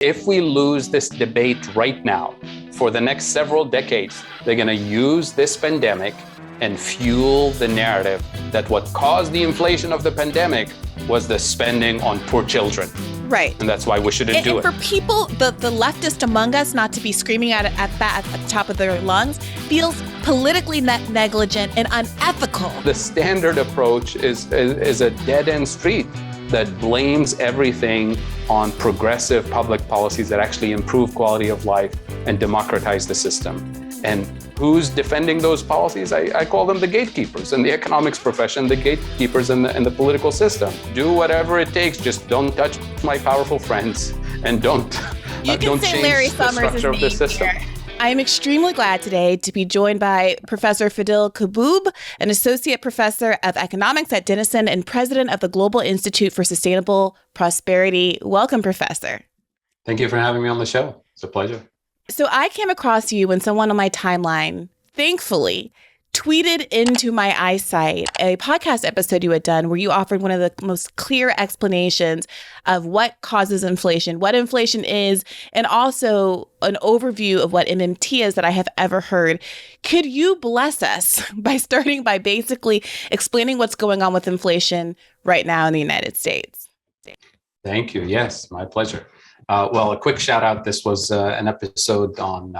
If we lose this debate right now, for the next several decades, they're going to use this pandemic and fuel the narrative that what caused the inflation of the pandemic was the spending on poor children. Right. And that's why we shouldn't do it. And for people, the leftist among us, not to be screaming at that at the top of their lungs, feels politically negligent and unethical. The standard approach is a dead-end street that blames everything on progressive public policies that actually improve quality of life and democratize the system. And who's defending those policies? I call them the gatekeepers in the economics profession, the gatekeepers in the political system. Do whatever it takes, just don't touch my powerful friends and don't change Larry the structure of the system. Here. I am extremely glad today to be joined by Professor Fadhel Kaboub, an associate professor of economics at Denison and president of the Global Institute for Sustainable Prosperity. Welcome, Professor. Thank you for having me on the show. It's a pleasure. So I came across you when someone on my timeline, thankfully, tweeted into my eyesight a podcast episode you had done where you offered one of the most clear explanations of what causes inflation, what inflation is, and also an overview of what MMT is that I have ever heard. Could you bless us by starting by basically explaining what's going on with inflation right now in the United States? Thank you. Yes, my pleasure. Well, a quick shout out. This was an episode on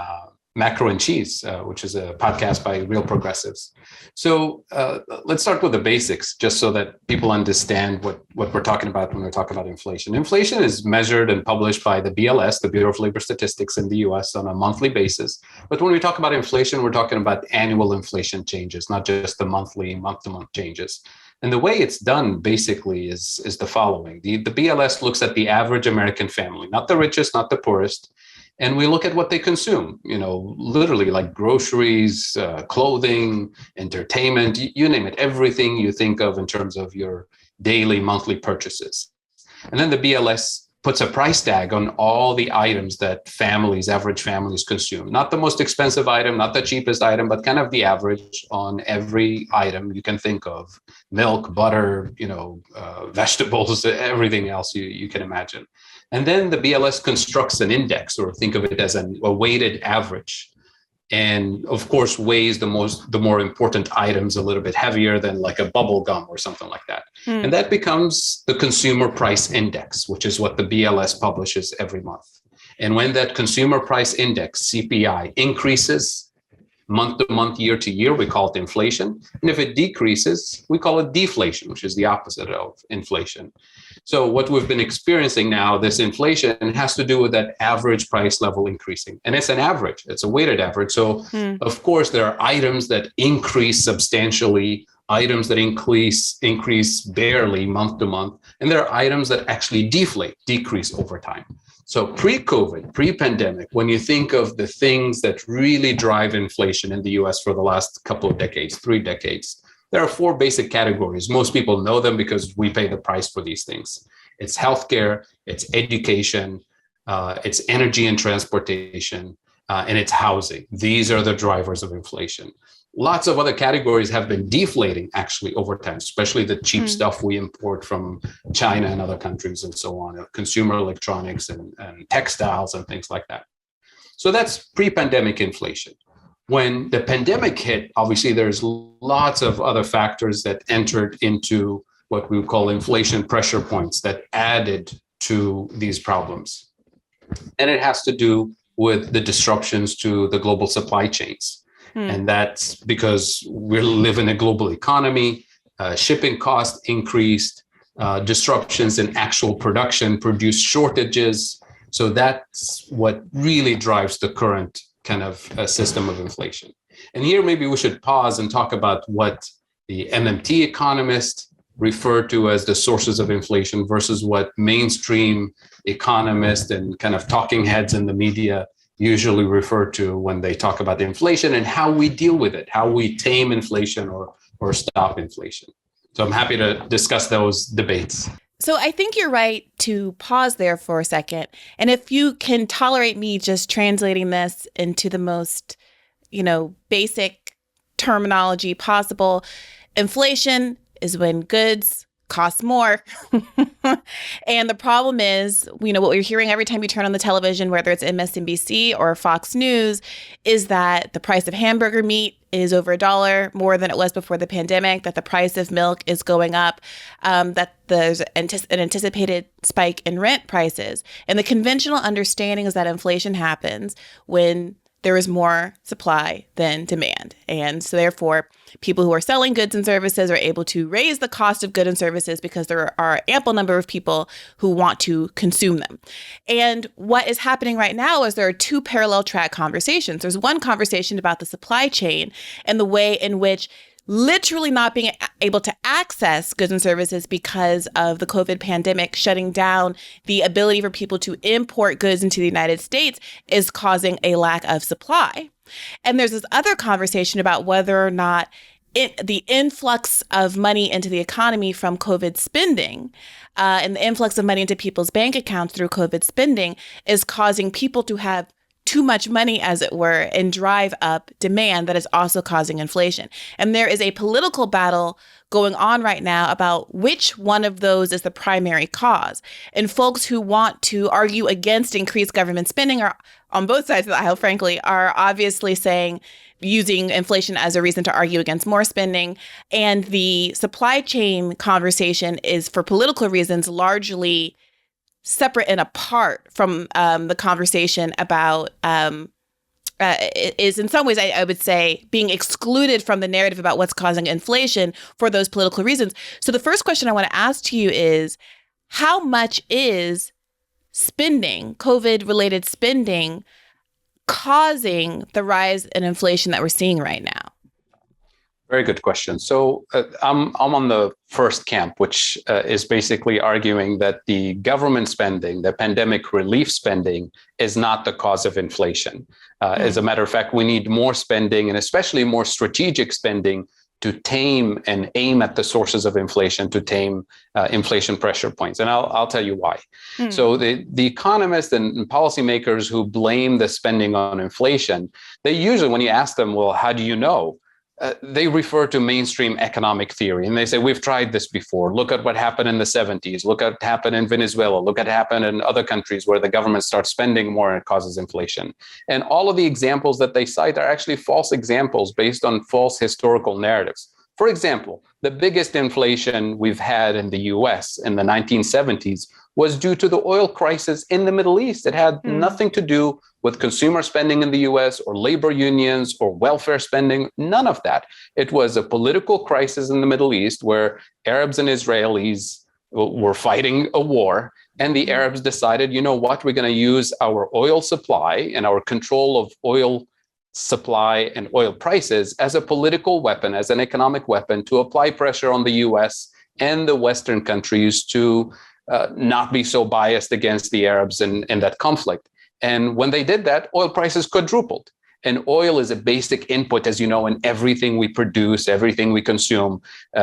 Macro and Cheese, which is a podcast by real progressives. So let's start with the basics, just so that people understand what we're talking about when we're talking about inflation. Inflation is measured and published by the BLS, the Bureau of Labor Statistics in the US, on a monthly basis. But when we talk about inflation, we're talking about annual inflation changes, not just the monthly, month-to-month changes. And the way it's done basically is the following. The BLS looks at the average American family, not the richest, not the poorest. And we look at what they consume, literally like groceries, clothing, entertainment, you name it, everything you think of in terms of your daily, monthly purchases. And then the BLS puts a price tag on all the items that average families consume. Not the most expensive item, not the cheapest item, but kind of the average on every item you can think of. Milk, butter, vegetables, everything else you can imagine. And then the BLS constructs an index, or think of it as a weighted average. And of course, weighs the more important items a little bit heavier than like a bubble gum or something like that. And that becomes the consumer price index, which is what the BLS publishes every month. And when that consumer price index, CPI, increases month to month, year to year, we call it inflation. And if it decreases, we call it deflation, which is the opposite of inflation. So what we've been experiencing now, this inflation, has to do with that average price level increasing. And it's an average, it's a weighted average. So of course, there are items that increase substantially, items that increase barely month to month. And there are items that actually decrease over time. So pre-COVID, pre-pandemic, when you think of the things that really drive inflation in the US for the last couple of decades, 3 decades, there are 4 basic categories. Most people know them because we pay the price for these things. It's healthcare, it's education, it's energy and transportation, and it's housing. These are the drivers of inflation. Lots of other categories have been deflating actually over time, especially the cheap stuff we import from China and other countries and so on, consumer electronics and textiles and things like that. So that's pre-pandemic inflation. When the pandemic hit, obviously there's lots of other factors that entered into what we would call inflation pressure points that added to these problems. And it has to do with the disruptions to the global supply chains. And that's because we live in a global economy, shipping costs increased, disruptions in actual production produced shortages. So that's what really drives the current kind of system of inflation. And here maybe we should pause and talk about what the MMT economists refer to as the sources of inflation versus what mainstream economists and kind of talking heads in the media usually refer to when they talk about inflation and how we deal with it, how we tame inflation or stop inflation. So I'm happy to discuss those debates. So I think you're right to pause there for a second. And if you can tolerate me just translating this into the most, basic terminology possible, inflation is when goods costs more. And the problem is, what we're hearing every time you turn on the television, whether it's MSNBC or Fox News, is that the price of hamburger meat is over $1 more than it was before the pandemic, that the price of milk is going up, that there's an anticipated spike in rent prices. And the conventional understanding is that inflation happens when there is more supply than demand. And so therefore, people who are selling goods and services are able to raise the cost of goods and services because there are ample number of people who want to consume them. And what is happening right now is there are two parallel track conversations. There's one conversation about the supply chain and the way in which literally not being able to access goods and services because of the COVID pandemic shutting down the ability for people to import goods into the United States is causing a lack of supply. And there's this other conversation about whether or not the influx of money into the economy from COVID spending and the influx of money into people's bank accounts through COVID spending is causing people to have too much money, as it were, and drive up demand that is also causing inflation. And there is a political battle going on right now about which one of those is the primary cause. And folks who want to argue against increased government spending are on both sides of the aisle, frankly, are obviously using inflation as a reason to argue against more spending. And the supply chain conversation is, for political reasons, largely separate and apart from the conversation about is in some ways, I would say, being excluded from the narrative about what's causing inflation for those political reasons. So the first question I want to ask to you is, how much is spending, COVID-related spending, causing the rise in inflation that we're seeing right now? Very good question. So I'm on the first camp, which is basically arguing that the government spending, the pandemic relief spending, is not the cause of inflation. As a matter of fact, we need more spending, and especially more strategic spending, to tame and aim at the sources of inflation, to tame inflation pressure points. And I'll tell you why. So the economists and policymakers who blame the spending on inflation, they usually, when you ask them, well, how do you know? They refer to mainstream economic theory, and they say, we've tried this before. Look at what happened in the 70s. Look at what happened in Venezuela. Look at what happened in other countries where the government starts spending more and it causes inflation. And all of the examples that they cite are actually false examples based on false historical narratives. For example, the biggest inflation we've had in the US in the 1970s was due to the oil crisis in the Middle East. It had nothing to do with consumer spending in the US or labor unions or welfare spending, none of that. It was a political crisis in the Middle East where Arabs and Israelis were fighting a war, and the Arabs decided, you know what, we're going to use our oil supply and our control of oil supply and oil prices as a political weapon, as an economic weapon, to apply pressure on the US and the Western countries to not be so biased against the Arabs in that conflict. And when they did that, oil prices quadrupled. And oil is a basic input, as you know, in everything we produce, everything we consume,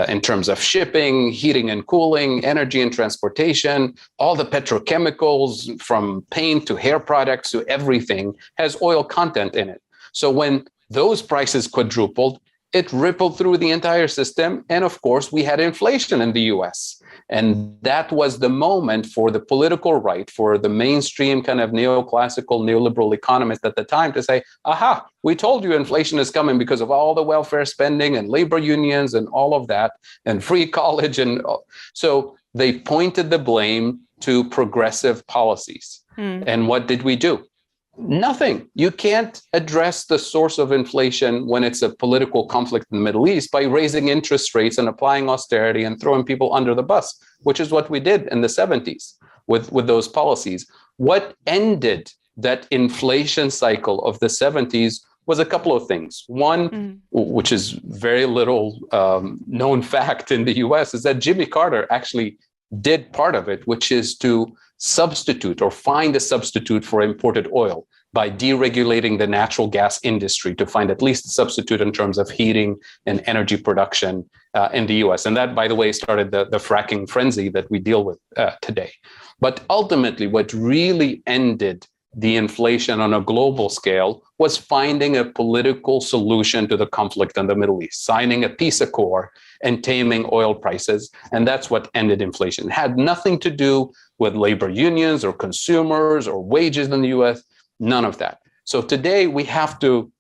in terms of shipping, heating and cooling, energy and transportation. All the petrochemicals, from paint to hair products to everything, has oil content in it. So when those prices quadrupled, it rippled through the entire system. And of course, we had inflation in the US. And that was the moment for the political right, for the mainstream kind of neoclassical, neoliberal economists at the time to say, aha, we told you inflation is coming because of all the welfare spending and labor unions and all of that, and free college. And so they pointed the blame to progressive policies. And what did we do? Nothing. You can't address the source of inflation when it's a political conflict in the Middle East by raising interest rates and applying austerity and throwing people under the bus, which is what we did in the 70s with those policies. What ended that inflation cycle of the 70s was a couple of things. One, which is very little known fact in the US, is that Jimmy Carter actually did part of it, which is to substitute or find a substitute for imported oil by deregulating the natural gas industry to find at least a substitute in terms of heating and energy production in the US. And that, by the way, started the fracking frenzy that we deal with today. But ultimately, what really ended the inflation on a global scale was finding a political solution to the conflict in the Middle East, signing a peace accord and taming oil prices. And that's what ended inflation. It had nothing to do with labor unions or consumers or wages in the US, none of that. So today we have to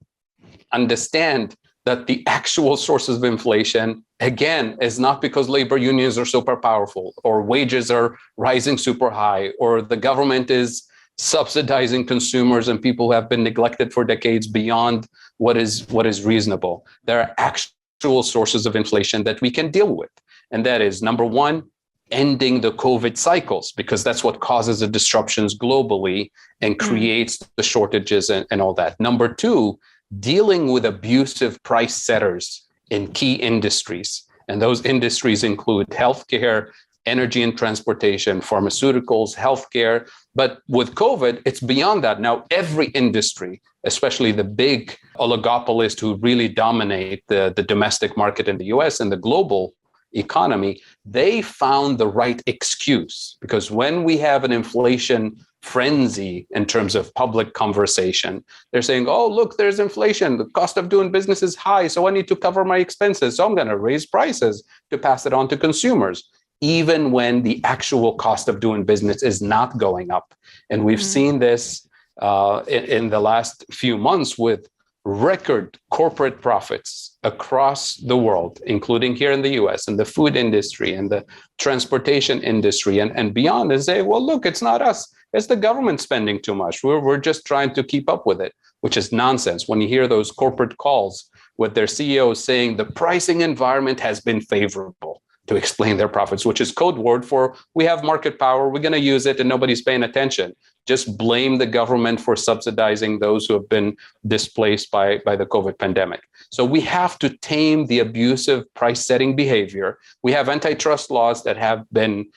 understand that the actual sources of inflation, again, is not because labor unions are super powerful or wages are rising super high or the government is subsidizing consumers and people who have been neglected for decades beyond what is reasonable. There are actual sources of inflation that we can deal with. And that is, number one, ending the COVID cycles, because that's what causes the disruptions globally and creates the shortages and all that. Number two, dealing with abusive price setters in key industries. And those industries include healthcare, energy and transportation, pharmaceuticals, healthcare. But with COVID, it's beyond that. Now, every industry, especially the big oligopolists who really dominate the domestic market in the US and the global economy, they found the right excuse. Because when we have an inflation frenzy in terms of public conversation, they're saying, oh, look, there's inflation. The cost of doing business is high, so I need to cover my expenses. So I'm going to raise prices to pass it on to consumers, even when the actual cost of doing business is not going up. And we've seen this in the last few months with record corporate profits across the world, including here in the US, and the food industry and the transportation industry and beyond, and say, well, look, it's not us. It's the government spending too much. We're just trying to keep up with it, which is nonsense. When you hear those corporate calls with their CEOs saying the pricing environment has been favorable to explain their profits, which is code word for we have market power, we're going to use it and nobody's paying attention. Just blame the government for subsidizing those who have been displaced by the COVID pandemic. So we have to tame the abusive price setting behavior. We have antitrust laws that have been,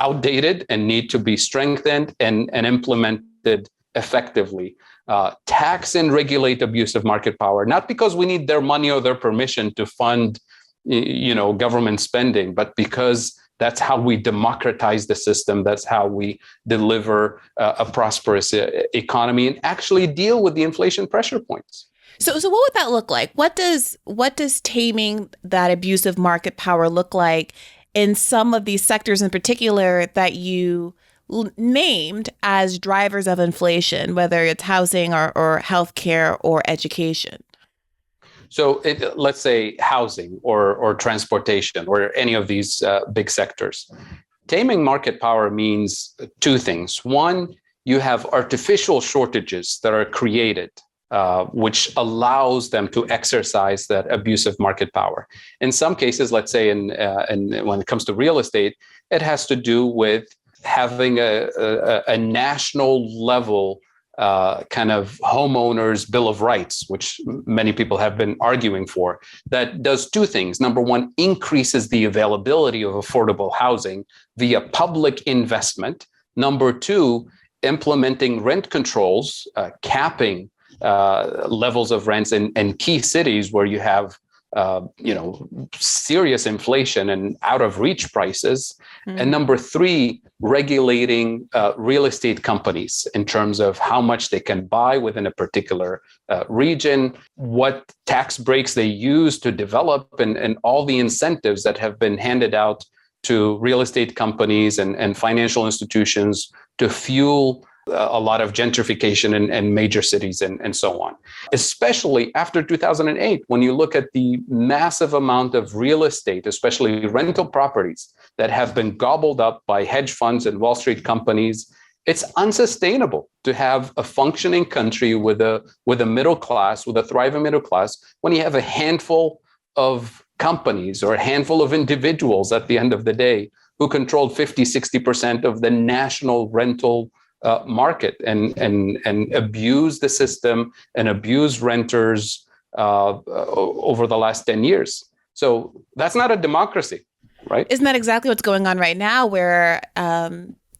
outdated and need to be strengthened and implemented effectively. Tax and regulate abusive market power, not because we need their money or their permission to fund government spending, but because that's how we democratize the system. That's how we deliver a prosperous economy and actually deal with the inflation pressure points. So what would that look like? What does taming that abusive market power look like in some of these sectors in particular that you named as drivers of inflation, whether it's housing or healthcare or education? So let's say housing or transportation or any of these big sectors. Taming market power means two things. One, you have artificial shortages that are created, which allows them to exercise that abusive market power. In some cases, let's say in when it comes to real estate, it has to do with having a national level kind of homeowners bill of rights, which many people have been arguing for, that does two things. Number one, increases the availability of affordable housing via public investment. Number two, implementing rent controls, capping levels of rents in key cities where you have serious inflation and out of reach prices. And number three, regulating real estate companies in terms of how much they can buy within a particular region, what tax breaks they use to develop, and all the incentives that have been handed out to real estate companies and financial institutions to fuel a lot of gentrification in major cities and so on. Especially after 2008, when you look at the massive amount of real estate, especially rental properties, that have been gobbled up by hedge funds and Wall Street companies, it's unsustainable to have a functioning country with a middle class, with a thriving middle class, when you have a handful of companies or a handful of individuals at the end of the day who controlled 50-60% of the national rental market and abuse the system and abuse renters over the last 10 years. So that's not a democracy, right? Isn't that exactly what's going on right now, where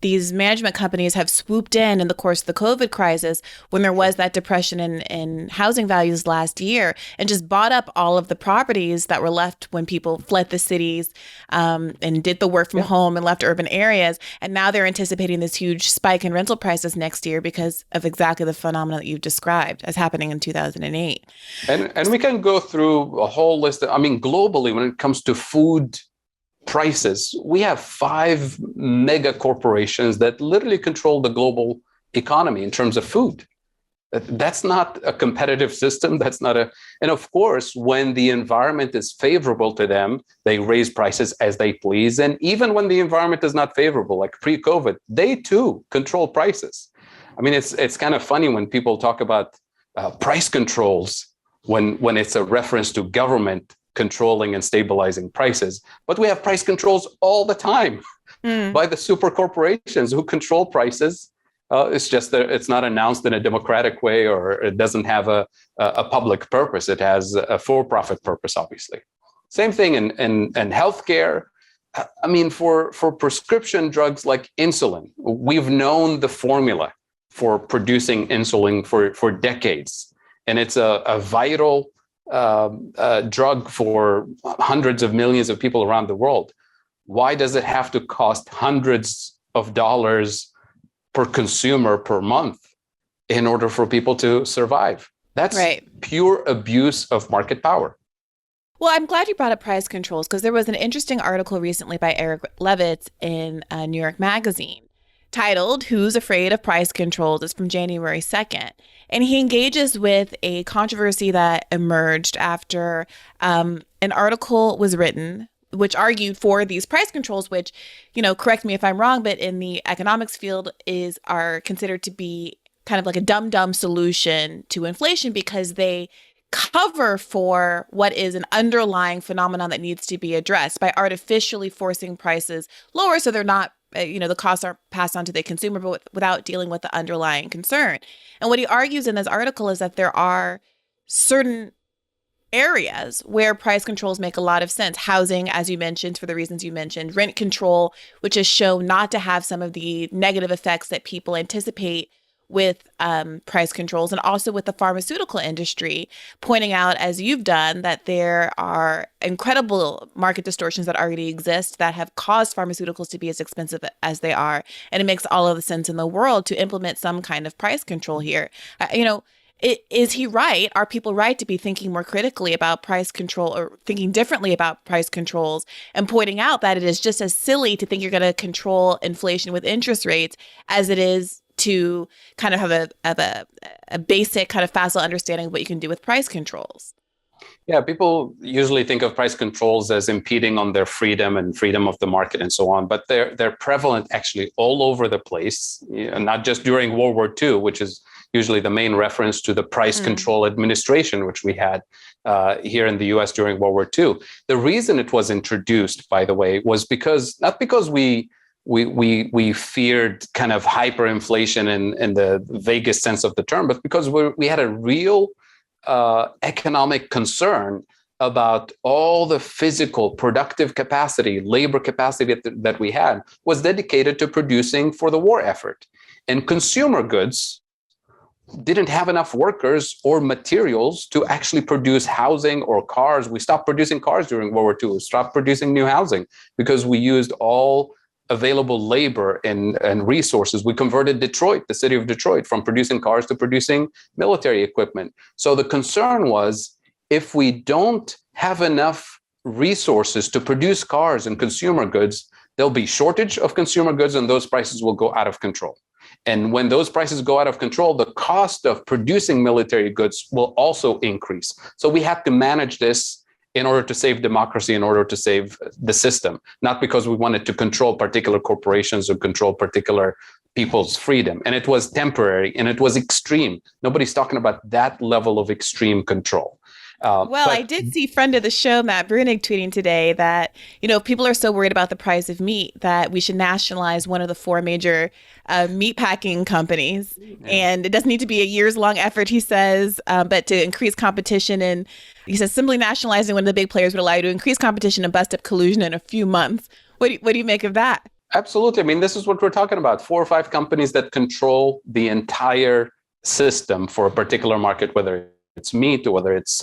these management companies have swooped in the course of the COVID crisis when there was that depression in housing values last year, and just bought up all of the properties that were left when people fled the cities and did the work from home and left urban areas. And now they're anticipating this huge spike in rental prices next year because of exactly the phenomenon that you've described as happening in 2008. And we can go through a whole list. Globally, when it comes to food prices, we have 5 mega corporations that literally control the global economy in terms of food. That's not a competitive system. And of course, when the environment is favorable to them, they raise prices as they please. And even when the environment is not favorable, like pre-COVID, they too control prices. It's kind of funny when people talk about price controls when it's a reference to government controlling and stabilizing prices. But we have price controls all the time by the super corporations who control prices. It's just that it's not announced in a democratic way, or it doesn't have a public purpose. It has a for-profit purpose, obviously. Same thing in healthcare. For prescription drugs like insulin, we've known the formula for producing insulin for decades. And it's a vital drug for hundreds of millions of people around the world. Why does it have to cost hundreds of dollars per consumer per month in order for people to survive? That's pure abuse of market power. Well, I'm glad you brought up price controls, because there was an interesting article recently by Eric Levitz in New York Magazine titled "Who's Afraid of Price Controls?" It's from January 2nd. And he engages with a controversy that emerged after an article was written which argued for these price controls, which, correct me if I'm wrong, but in the economics field are considered to be kind of like a dumb solution to inflation, because they cover for what is an underlying phenomenon that needs to be addressed by artificially forcing prices lower so they're not the costs are passed on to the consumer, but without dealing with the underlying concern. And what he argues in this article is that there are certain areas where price controls make a lot of sense. Housing, as you mentioned, for the reasons you mentioned, rent control, which is shown not to have some of the negative effects that people anticipate with price controls, and also with the pharmaceutical industry, pointing out, as you've done, that there are incredible market distortions that already exist that have caused pharmaceuticals to be as expensive as they are. And it makes all of the sense in the world to implement some kind of price control here. Is he right? Are people right to be thinking more critically about price control, or thinking differently about price controls, and pointing out that it is just as silly to think you're going to control inflation with interest rates as it is to kind of have a basic kind of facile understanding of what you can do with price controls? Yeah, people usually think of price controls as impeding on their freedom and freedom of the market and so on, but they're prevalent actually all over the place, not just during World War II, which is usually the main reference to the price control administration, which we had here in the US during World War II. The reason it was introduced, by the way, was not because we feared kind of hyperinflation in the vaguest sense of the term, but because we had a real economic concern about all the physical productive capacity, labor capacity that we had was dedicated to producing for the war effort. And consumer goods didn't have enough workers or materials to actually produce housing or cars. We stopped producing cars during World War II. We stopped producing new housing because we used all available labor and resources. We converted Detroit, the city of Detroit, from producing cars to producing military equipment. So the concern was, if we don't have enough resources to produce cars and consumer goods, there'll be shortage of consumer goods and those prices will go out of control. And when those prices go out of control, the cost of producing military goods will also increase. So we have to manage this in order to save democracy, in order to save the system, not because we wanted to control particular corporations or control particular people's freedom. And it was temporary and it was extreme. Nobody's talking about that level of extreme control. I did see friend of the show, Matt Brunig, tweeting today that, people are so worried about the price of meat that we should nationalize one of the 4 major meat packing companies. Yeah. And it doesn't need to be a years-long effort, he says, but to increase competition. And he says simply nationalizing one of the big players would allow you to increase competition and bust up collusion in a few months. What do you make of that? Absolutely. I mean, this is what we're talking about. 4 or 5 companies that control the entire system for a particular market, whether it's meat or whether it's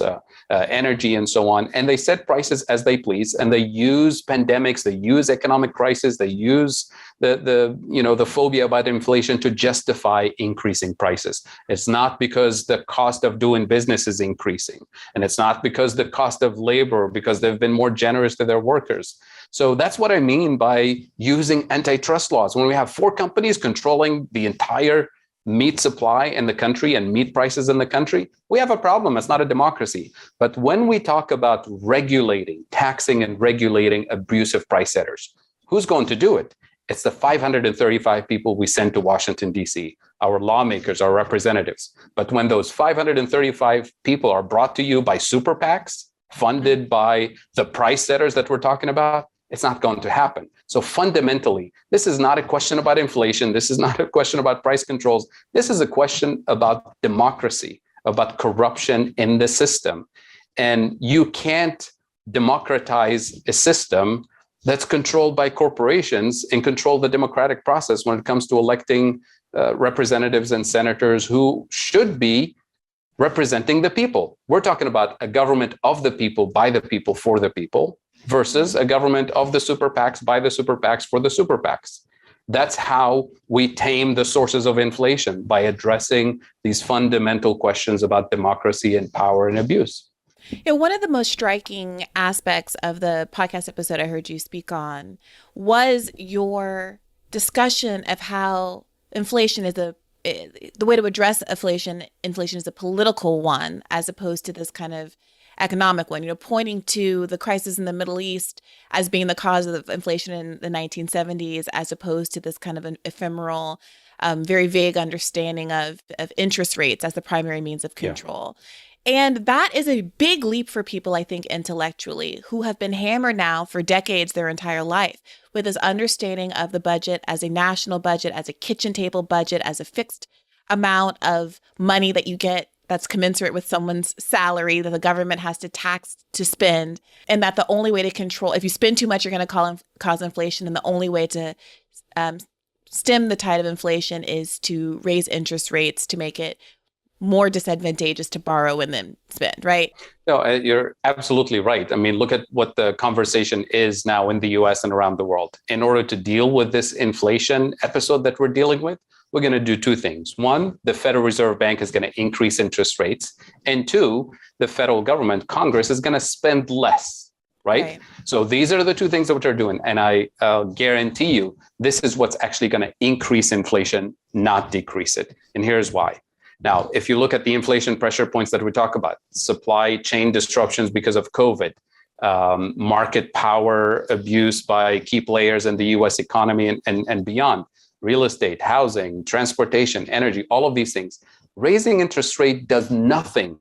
energy and so on. And they set prices as they please. And they use pandemics, they use economic crisis, they use the phobia about inflation to justify increasing prices. It's not because the cost of doing business is increasing. And it's not because the cost of labor, because they've been more generous to their workers. So that's what I mean by using antitrust laws. When we have 4 companies controlling the entire meat supply in the country and meat prices in the country, we have a problem. It's not a democracy. But when we talk about regulating, taxing and regulating abusive price setters, who's going to do it? It's the 535 people we send to Washington, D.C., our lawmakers, our representatives. But when those 535 people are brought to you by super PACs, funded by the price setters that we're talking about, it's not going to happen. So fundamentally, this is not a question about inflation. This is not a question about price controls. This is a question about democracy, about corruption in the system. And you can't democratize a system that's controlled by corporations and control the democratic process when it comes to electing representatives and senators who should be representing the people. We're talking about a government of the people, by the people, for the people, versus a government of the super PACs, by the super PACs, for the super PACs. That's how we tame the sources of inflation, by addressing these fundamental questions about democracy and power and abuse. One of the most striking aspects of the podcast episode I heard you speak on was your discussion of how inflation is the way to address inflation is a political one, as opposed to this kind of economic one, pointing to the crisis in the Middle East as being the cause of inflation in the 1970s, as opposed to this kind of an ephemeral, very vague understanding of interest rates as the primary means of control. Yeah. And that is a big leap for people, I think, intellectually, who have been hammered now for decades, their entire life, with this understanding of the budget as a national budget, as a kitchen table budget, as a fixed amount of money that you get that's commensurate with someone's salary that the government has to tax to spend, and that the only way to control, if you spend too much, you're going to cause inflation, and the only way to stem the tide of inflation is to raise interest rates to make it more disadvantageous to borrow and then spend, right? No, you're absolutely right. I mean, look at what the conversation is now in the US and around the world. In order to deal with this inflation episode that we're dealing with, we're going to do 2 things. 1, the Federal Reserve Bank is going to increase interest rates. And 2, the federal government, Congress, is going to spend less, right? So these are the 2 things that we're doing. And I guarantee you, this is what's actually going to increase inflation, not decrease it. And here's why. Now, if you look at the inflation pressure points that we talk about, supply chain disruptions because of COVID, market power abuse by key players in the US economy and beyond, real estate, housing, transportation, energy, all of these things. Raising interest rate does nothing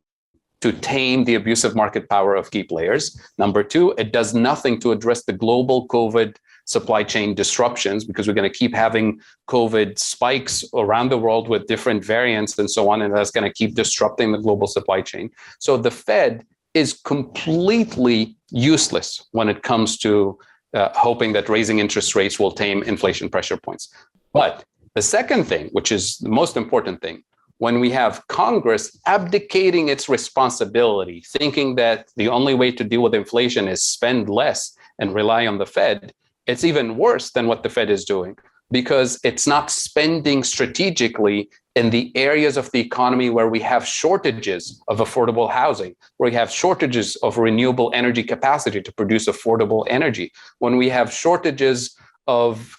to tame the abusive market power of key players. Number 2, it does nothing to address the global COVID supply chain disruptions, because we're going to keep having COVID spikes around the world with different variants and so on, and that's going to keep disrupting the global supply chain. So the Fed is completely useless when it comes to hoping that raising interest rates will tame inflation pressure points. But the second thing, which is the most important thing, when we have Congress abdicating its responsibility, thinking that the only way to deal with inflation is spend less and rely on the Fed, it's even worse than what the Fed is doing, because it's not spending strategically in the areas of the economy where we have shortages of affordable housing, where we have shortages of renewable energy capacity to produce affordable energy, when we have shortages of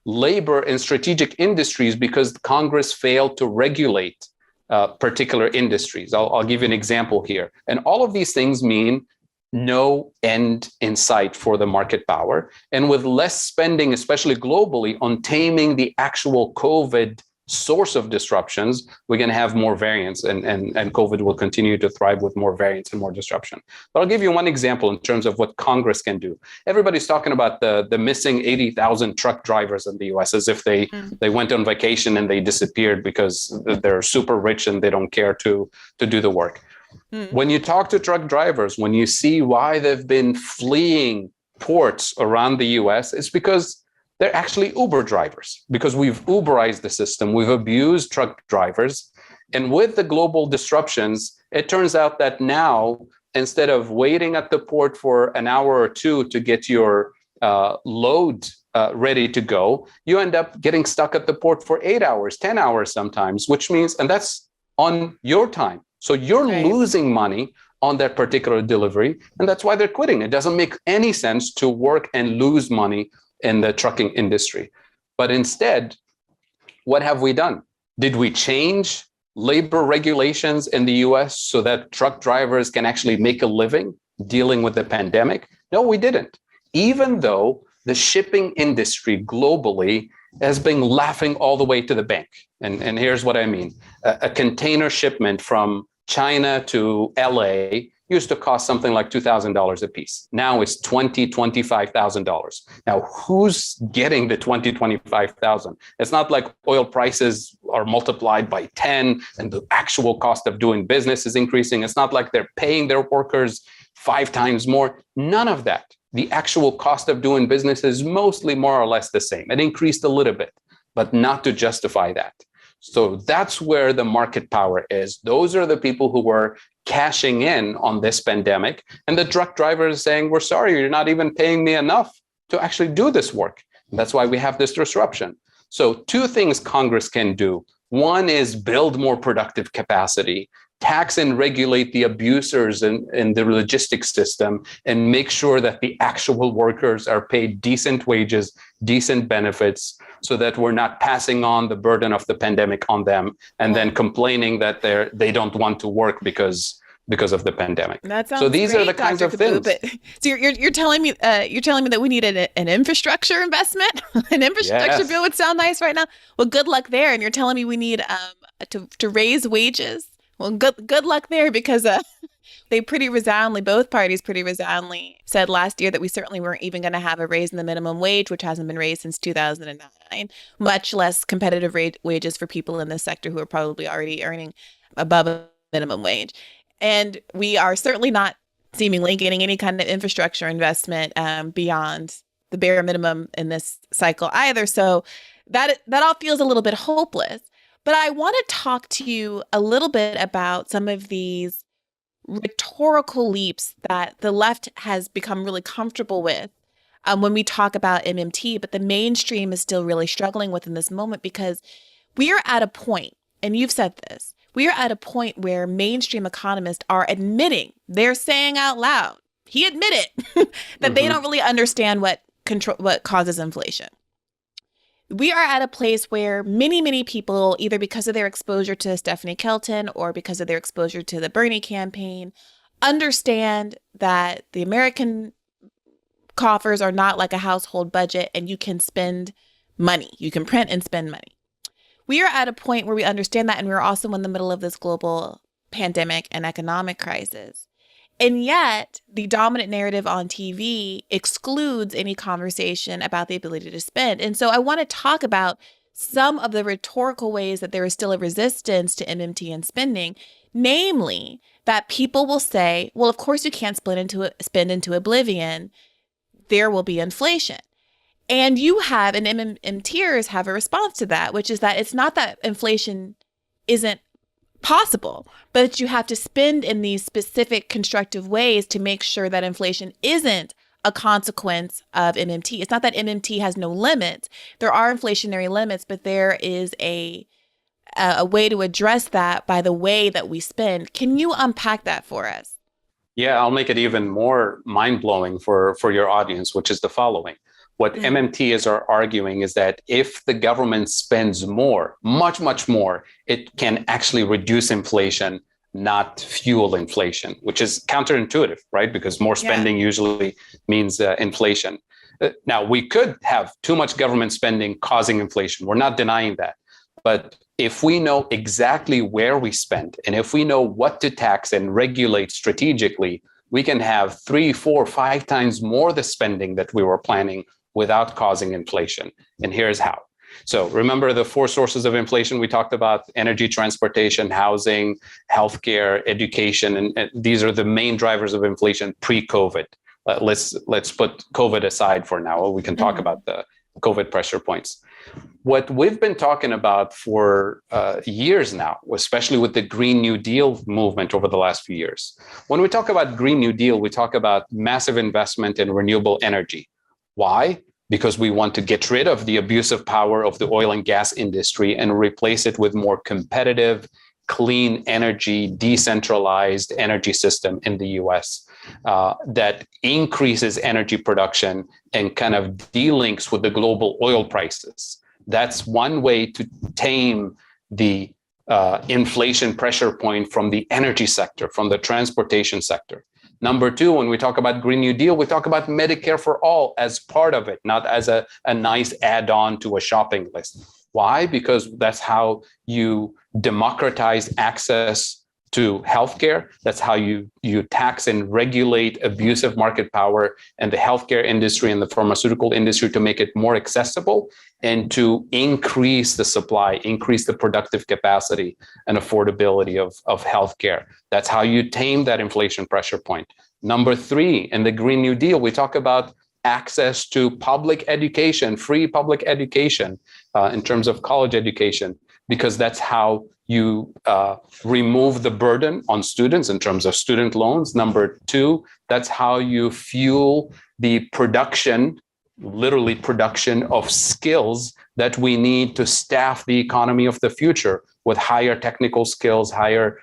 labor in strategic industries because Congress failed to regulate particular industries. I'll give you an example here. And all of these things mean no end in sight for the market power. And with less spending, especially globally, on taming the actual COVID source of disruptions, we're going to have more variants, and COVID will continue to thrive with more variants and more disruption. But I'll give you one example in terms of what Congress can do. Everybody's talking about the missing 80,000 truck drivers in the US as if they went on vacation and they disappeared because they're super rich and they don't care to do the work. When you talk to truck drivers, when you see why they've been fleeing ports around the US, it's because they're actually Uber drivers because we've Uberized the system. We've abused truck drivers. And with the global disruptions, it turns out that now, instead of waiting at the port for an hour or two to get your load ready to go, you end up getting stuck at the port for 8 hours, 10 hours sometimes, which means, and that's on your time. So you're losing money on that particular delivery. And that's why they're quitting. It doesn't make any sense to work and lose money in the trucking industry. But instead, what have we done? Did we change labor regulations in the US so that truck drivers can actually make a living dealing with the pandemic? No, we didn't. Even though the shipping industry globally has been laughing all the way to the bank. And here's what I mean. A container shipment from China to LA used to cost something like $2,000 a piece. Now it's $20,000, $25,000. Now, who's getting the $20,000, $25,000? It's not like oil prices are multiplied by 10 and the actual cost of doing business is increasing. It's not like they're paying their workers 5 times more. None of that. The actual cost of doing business is mostly more or less the same. It increased a little bit, but not to justify that. So that's where the market power is. Those are the people who were cashing in on this pandemic. And the truck drivers saying, we're sorry, you're not even paying me enough to actually do this work. And that's why we have this disruption. So 2 things Congress can do. One is build more productive capacity, tax and regulate the abusers in the logistics system, and make sure that the actual workers are paid decent wages, decent benefits, so that we're not passing on the burden of the pandemic on them and then complaining that they don't want to work because of the pandemic. That sounds so these great, are the kinds Dr. of things. Kaboub. So you're telling me that we need an infrastructure investment? An infrastructure bill would sound nice right now. Well, good luck there. And you're telling me we need to raise wages. Well, good luck there, because they both parties pretty resoundingly said last year that we certainly weren't even going to have a raise in the minimum wage, which hasn't been raised since 2009, much less competitive wages for people in this sector who are probably already earning above a minimum wage. And we are certainly not seemingly getting any kind of infrastructure investment beyond the bare minimum in this cycle either. So that all feels a little bit hopeless. But I want to talk to you a little bit about some of these rhetorical leaps that the left has become really comfortable with when we talk about MMT, but the mainstream is still really struggling with in this moment, because we are at a point, and you've said this, we are at a point where mainstream economists are admitting, they're saying out loud, he admitted that they don't really understand what causes inflation. We are at a place where many, many people, either because of their exposure to Stephanie Kelton or because of their exposure to the Bernie campaign, understand that the American coffers are not like a household budget and you can spend money. You can print and spend money. We are at a point where we understand that, and we're also in the middle of this global pandemic and economic crisis. And yet, the dominant narrative on TV excludes any conversation about the ability to spend. And so I want to talk about some of the rhetorical ways that there is still a resistance to MMT and spending, namely that people will say, well, of course you can't spend into oblivion. There will be inflation. And you have, and MMTers have a response to that, which is that it's not that inflation isn't possible, but you have to spend in these specific constructive ways to make sure that inflation isn't a consequence of MMT. It's not that MMT has no limits. There are inflationary limits, but there is a way to address that by the way that we spend. Can you unpack that for us? Yeah, I'll make it even more mind-blowing for your audience, which is the following. What MMTs are arguing is that if the government spends more, much, much more, it can actually reduce inflation, not fuel inflation, which is counterintuitive, right? Because more spending usually means inflation. Now, we could have too much government spending causing inflation. We're not denying that. But if we know exactly where we spend, and if we know what to tax and regulate strategically, we can have 3, 4, 5 times more the spending that we were planning without causing inflation. And here's how. So remember the 4 sources of inflation we talked about: energy, transportation, housing, healthcare, education. And these are the main drivers of inflation pre-COVID. Let's put COVID aside for now. We can talk about the COVID pressure points. What we've been talking about for years now, especially with the Green New Deal movement over the last few years. When we talk about Green New Deal, we talk about massive investment in renewable energy. Why? Because we want to get rid of the abusive power of the oil and gas industry and replace it with more competitive, clean energy, decentralized energy system in the US that increases energy production and kind of delinks with the global oil prices. That's one way to tame the inflation pressure point from the energy sector, from the transportation sector. Number two, when we talk about Green New Deal, we talk about Medicare for all as part of it, not as a nice add-on to a shopping list. Why? Because that's how you democratize access to healthcare. That's how you tax and regulate abusive market power and the healthcare industry and the pharmaceutical industry to make it more accessible and to increase the supply, increase the productive capacity and affordability of healthcare. That's how you tame that inflation pressure point. Number three, in the Green New Deal, we talk about access to public education, free public education in terms of college education, because that's how you remove the burden on students in terms of student loans. Number two, that's how you fuel the production, literally production of skills that we need to staff the economy of the future with higher technical skills, higher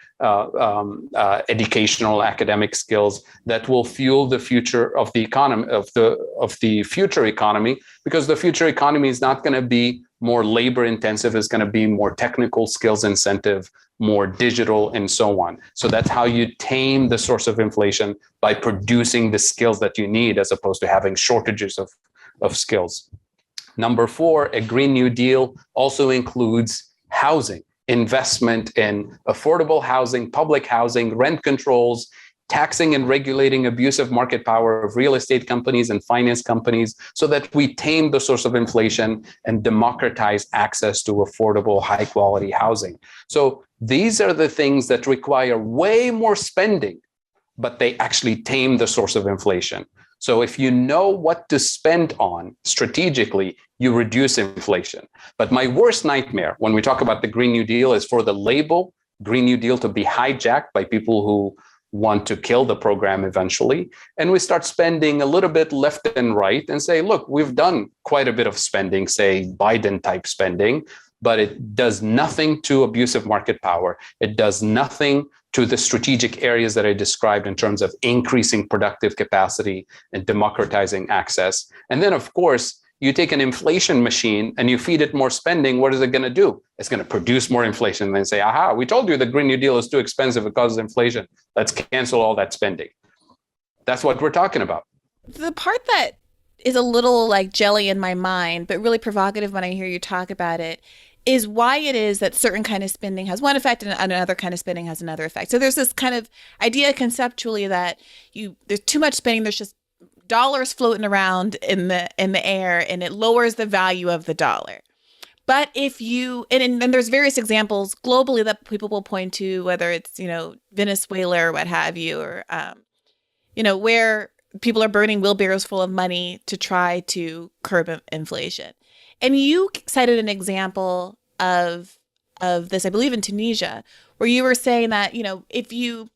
educational academic skills that will fuel the future of the economy, of the future economy, because the future economy is not going to be more labor intensive, is going to be more technical skills incentive, more digital, and so on. So that's how you tame the source of inflation, by producing the skills that you need as opposed to having shortages of skills. Number four, a Green New Deal also includes housing, investment in affordable housing, public housing, rent controls, taxing and regulating abusive market power of real estate companies and finance companies so that we tame the source of inflation and democratize access to affordable, high quality housing. So these are the things that require way more spending, but they actually tame the source of inflation. So if you know what to spend on strategically, you reduce inflation. But my worst nightmare when we talk about the Green New Deal is for the label Green New Deal to be hijacked by people who want to kill the program eventually. And we start spending a little bit left and right and say, look, we've done quite a bit of spending, say Biden type spending, but it does nothing to abusive market power. It does nothing to the strategic areas that I described in terms of increasing productive capacity and democratizing access. And then, of course, you take an inflation machine and you feed it more spending. What is it going to do? It's going to produce more inflation and then say, aha, we told you the Green New Deal is too expensive. It causes inflation. Let's cancel all that spending. That's what we're talking about. The part that is a little like jelly in my mind, but really provocative when I hear you talk about it, is why it is that certain kind of spending has one effect and another kind of spending has another effect. So there's this kind of idea conceptually that there's too much spending, there's just dollars floating around in the air, and it lowers the value of the dollar. But if you, and there's various examples globally that people will point to, whether it's, Venezuela or what have you, or, where people are burning wheelbarrows full of money to try to curb inflation. And you cited an example of this, I believe in Tunisia, where you were saying that, if you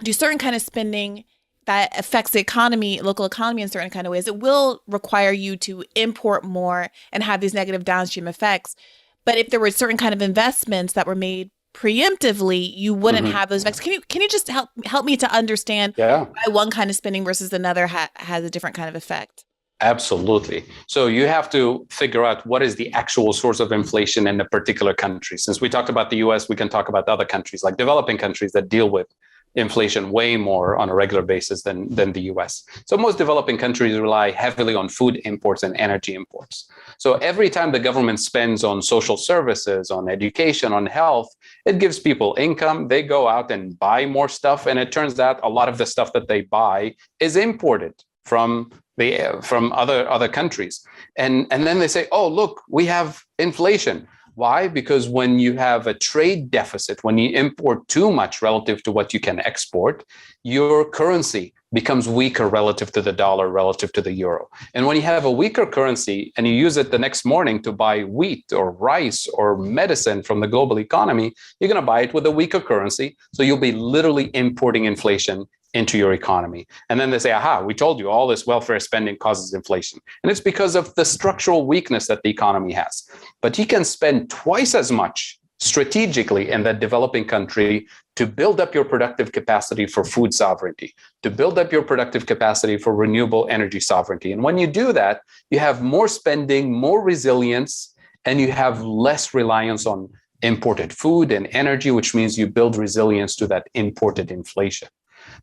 do certain kind of spending that affects the economy, local economy in certain kind of ways, it will require you to import more and have these negative downstream effects. But if there were certain kind of investments that were made preemptively, you wouldn't have those effects. Can you just help me to understand why one kind of spending versus another has a different kind of effect? Absolutely. So you have to figure out what is the actual source of inflation in a particular country. Since we talked about the US, we can talk about other countries, like developing countries that deal with inflation way more on a regular basis than the US. So most developing countries rely heavily on food imports and energy imports. So every time the government spends on social services, on education, on health, it gives people income. They go out and buy more stuff. And it turns out a lot of the stuff that they buy is imported from other countries. And then they say, oh, look, we have inflation. Why? Because when you have a trade deficit, when you import too much relative to what you can export, your currency becomes weaker relative to the dollar, relative to the euro. And when you have a weaker currency and you use it the next morning to buy wheat or rice or medicine from the global economy, you're going to buy it with a weaker currency. So you'll be literally importing inflation into your economy. And then they say, aha, we told you all this welfare spending causes inflation. And it's because of the structural weakness that the economy has. But you can spend twice as much strategically in that developing country to build up your productive capacity for food sovereignty, to build up your productive capacity for renewable energy sovereignty. And when you do that, you have more spending, more resilience, and you have less reliance on imported food and energy, which means you build resilience to that imported inflation.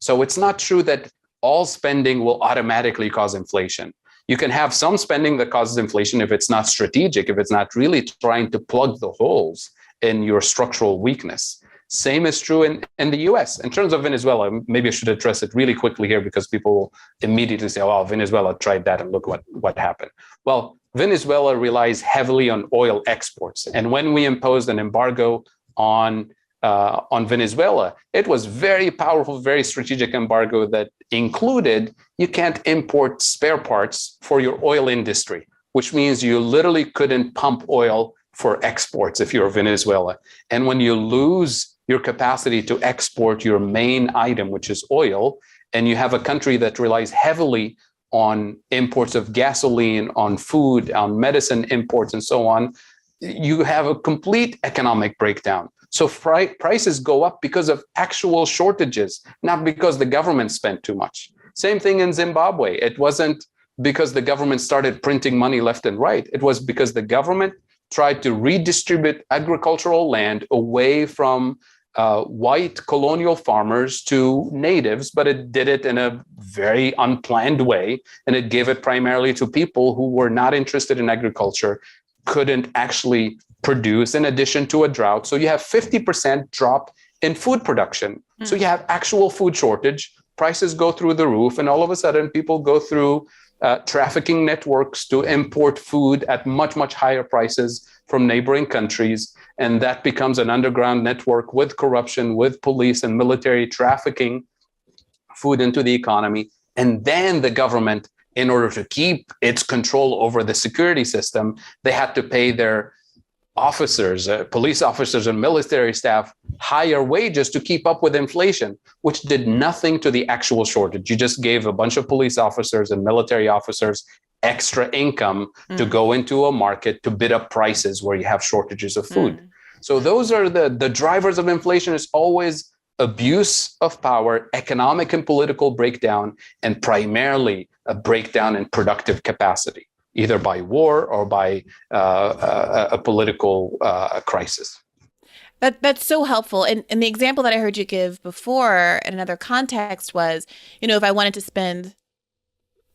So it's not true that all spending will automatically cause inflation. You can have some spending that causes inflation if it's not strategic, if it's not really trying to plug the holes in your structural weakness. Same is true in the US. In terms of Venezuela, maybe I should address it really quickly here because people will immediately say, oh, Venezuela tried that and look what happened. Well, Venezuela relies heavily on oil exports. And when we imposed an embargo on Venezuela, it was very powerful, very strategic embargo that included you can't import spare parts for your oil industry, which means you literally couldn't pump oil for exports if you're Venezuela. And when you lose your capacity to export your main item, which is oil, and you have a country that relies heavily on imports of gasoline, on food, on medicine imports, and so on, you have a complete economic breakdown. So prices go up because of actual shortages, not because the government spent too much. Same thing in Zimbabwe. It wasn't because the government started printing money left and right. It was because the government tried to redistribute agricultural land away from white colonial farmers to natives, but it did it in a very unplanned way. And it gave it primarily to people who were not interested in agriculture, couldn't actually produce, in addition to a drought. So you have 50% drop in food production. So you have actual food shortage, prices go through the roof, and all of a sudden people go through trafficking networks to import food at much, much higher prices from neighboring countries. And that becomes an underground network with corruption, with police and military trafficking food into the economy. And then the government, in order to keep its control over the security system, they had to pay their officers, police officers and military staff higher wages to keep up with inflation, which did nothing to the actual shortage. You just gave a bunch of police officers and military officers extra income to go into a market to bid up prices where you have shortages of food. So those are the drivers of inflation. Is always abuse of power, economic and political breakdown, and primarily a breakdown in productive capacity, either by war or by a political crisis. That's so helpful. And the example that I heard you give before in another context was, if I wanted to spend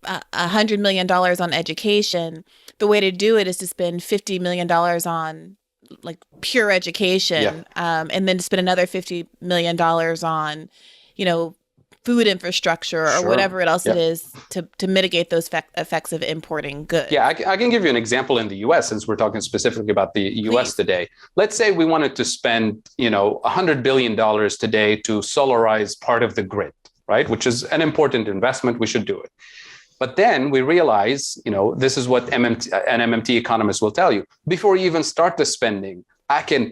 $100 million on education, the way to do it is to spend $50 million on like pure education, and then to spend another $50 million on, food infrastructure or whatever else it is to mitigate those effects of importing goods. Yeah, I can give you an example in the US, since we're talking specifically about the US today. Let's say we wanted to spend, $100 billion today to solarize part of the grid, right? Which is an important investment. We should do it. But then we realize, this is what an MMT economist will tell you. Before you even start the spending, I can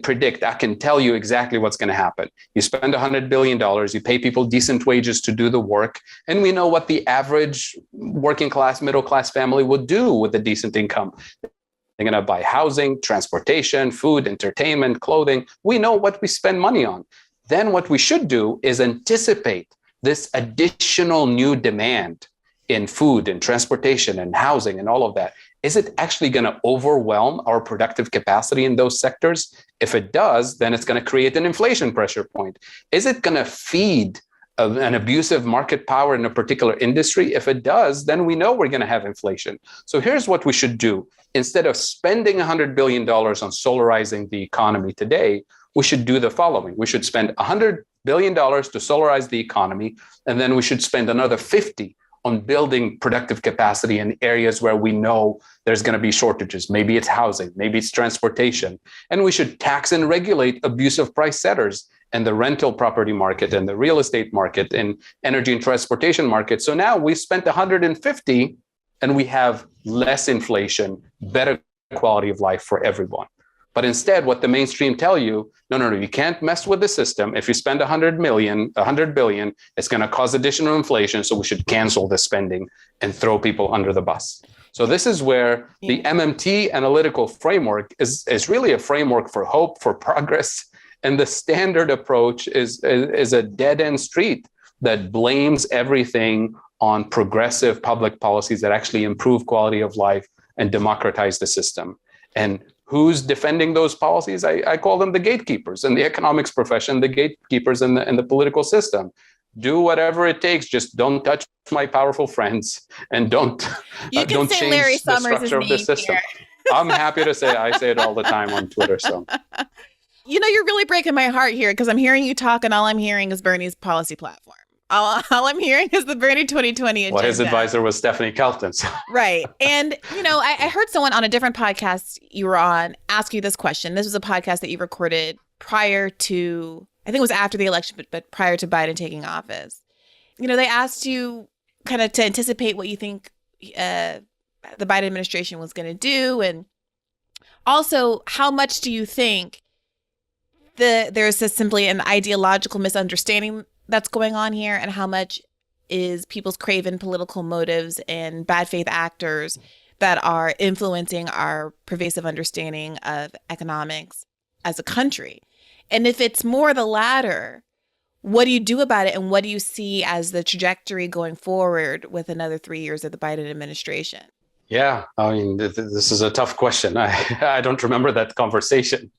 tell you exactly what's going to happen. You spend $100 billion, you pay people decent wages to do the work, and we know what the average working class, middle class family would do with a decent income. They're going to buy housing, transportation, food, entertainment, clothing. We know what we spend money on. Then what we should do is anticipate this additional new demand in food and transportation and housing and all of that. Is it actually going to overwhelm our productive capacity in those sectors? If it does, then it's going to create an inflation pressure point. Is it going to feed an abusive market power in a particular industry? If it does, then we know we're going to have inflation. So here's what we should do. Instead of spending $100 billion on solarizing the economy today, we should do the following. We should spend $100 billion to solarize the economy, and then we should spend another 50 on building productive capacity in areas where we know there's going to be shortages. Maybe it's housing, maybe it's transportation. And we should tax and regulate abusive price setters and the rental property market and the real estate market and energy and transportation market. So now we spent 150 and we have less inflation, better quality of life for everyone. But instead, what the mainstream tell you, no, you can't mess with the system. If you spend 100 billion, it's going to cause additional inflation. So we should cancel the spending and throw people under the bus. So this is where the MMT analytical framework is really a framework for hope, for progress. And the standard approach is a dead-end street that blames everything on progressive public policies that actually improve quality of life and democratize the system. And who's defending those policies? I call them the gatekeepers in the economics profession, the gatekeepers in the political system. Do whatever it takes. Just don't touch my powerful friends, and don't change Larry the structure of the system. I'm happy to say I say it all the time on Twitter. So, you're really breaking my heart here, because I'm hearing you talk, and all I'm hearing is Bernie's policy platform. All I'm hearing is the Bernie 2020 agenda. Well, his advisor was Stephanie Kelton. So. Right. And, I heard someone on a different podcast you were on ask you this question. This was a podcast that you recorded prior to, I think it was after the election, but prior to Biden taking office. They asked you kind of to anticipate what you think the Biden administration was going to do. And also, how much do you think there's simply an ideological misunderstanding that's going on here, and how much is people's craven political motives and bad faith actors that are influencing our pervasive understanding of economics as a country? And if it's more the latter, what do you do about it, and what do you see as the trajectory going forward with another 3 years of the Biden administration? Yeah, I mean, this is a tough question. I don't remember that conversation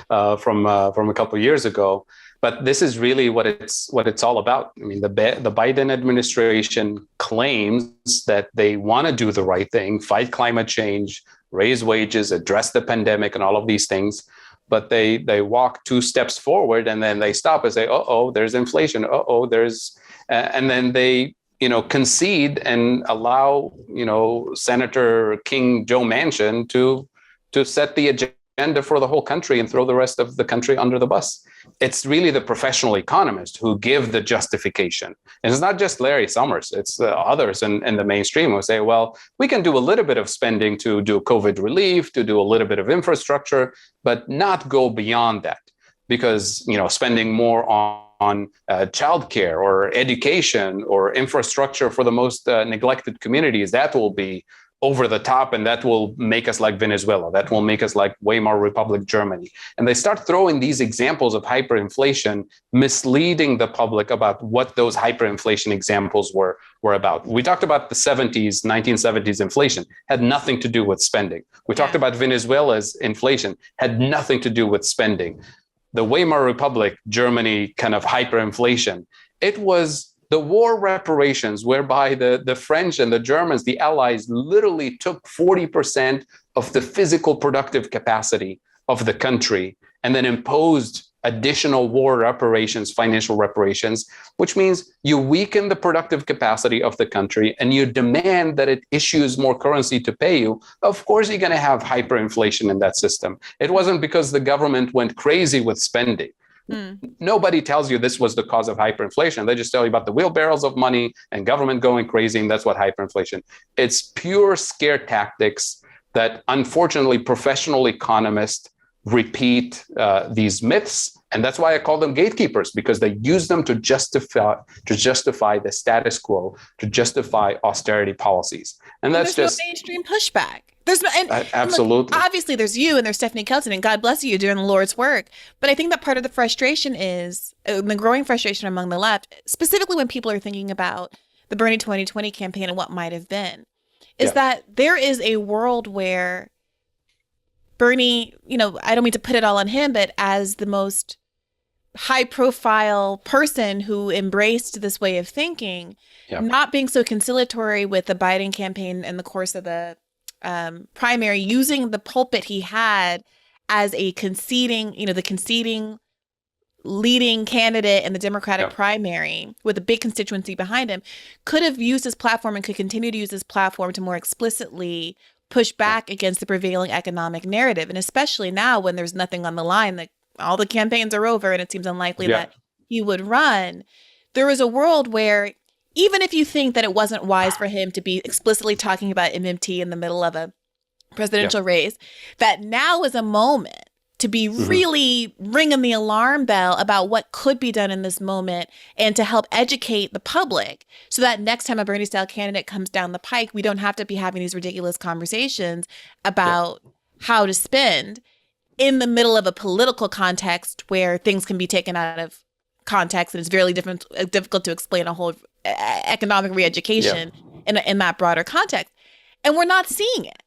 from a couple of years ago. But this is really what it's all about. I mean, the Biden administration claims that they want to do the right thing, fight climate change, raise wages, address the pandemic, and all of these things. But they walk 2 steps forward, and then they stop and say, "Uh-oh, there's inflation. Uh-oh, there's," and then they concede and allow Senator King Joe Manchin to set the agenda for the whole country and throw the rest of the country under the bus. It's really the professional economists who give the justification. And it's not just Larry Summers, it's others in the mainstream who say, well, we can do a little bit of spending to do COVID relief, to do a little bit of infrastructure, but not go beyond that. Because, spending more on childcare or education or infrastructure for the most neglected communities, that will be over the top, and that will make us like Venezuela. That will make us like Weimar Republic Germany. And they start throwing these examples of hyperinflation, misleading the public about what those hyperinflation examples were about. We talked about the 1970s inflation, had nothing to do with spending. We talked about Venezuela's inflation, had nothing to do with spending. The Weimar Republic Germany kind of hyperinflation, it was the war reparations, whereby the French and the Germans, the Allies, literally took 40% of the physical productive capacity of the country and then imposed additional war reparations, financial reparations, which means you weaken the productive capacity of the country and you demand that it issues more currency to pay you. Of course, you're going to have hyperinflation in that system. It wasn't because the government went crazy with spending. Nobody tells you this was the cause of hyperinflation. They just tell you about the wheelbarrows of money and government going crazy, and that's what hyperinflation. It's pure scare tactics that, unfortunately, professional economists repeat these myths, and that's why I call them gatekeepers, because they use them to justify the status quo, to justify austerity policies, and that's there's just no mainstream pushback. There's no, absolutely. Look, obviously, there's you and there's Stephanie Kelton, and God bless you doing the Lord's work. But I think that part of the frustration is the growing frustration among the left, specifically when people are thinking about the Bernie 2020 campaign and what might have been, is that there is a world where Bernie, I don't mean to put it all on him, but as the most high profile person who embraced this way of thinking, not being so conciliatory with the Biden campaign in the course of the primary, using the pulpit he had as a conceding leading candidate in the Democratic primary with a big constituency behind him, could have used his platform and could continue to use his platform to more explicitly push back against the prevailing economic narrative. And especially now when there's nothing on the line, all the campaigns are over and it seems unlikely Yeah. that he would run. There is a world where even if you think that it wasn't wise for him to be explicitly talking about MMT in the middle of a presidential race, that now is a moment to be really ringing the alarm bell about what could be done in this moment and to help educate the public so that next time a Bernie style candidate comes down the pike, we don't have to be having these ridiculous conversations about how to spend in the middle of a political context where things can be taken out of context and it's very difficult to explain a whole economic re-education in that broader context. And we're not seeing it.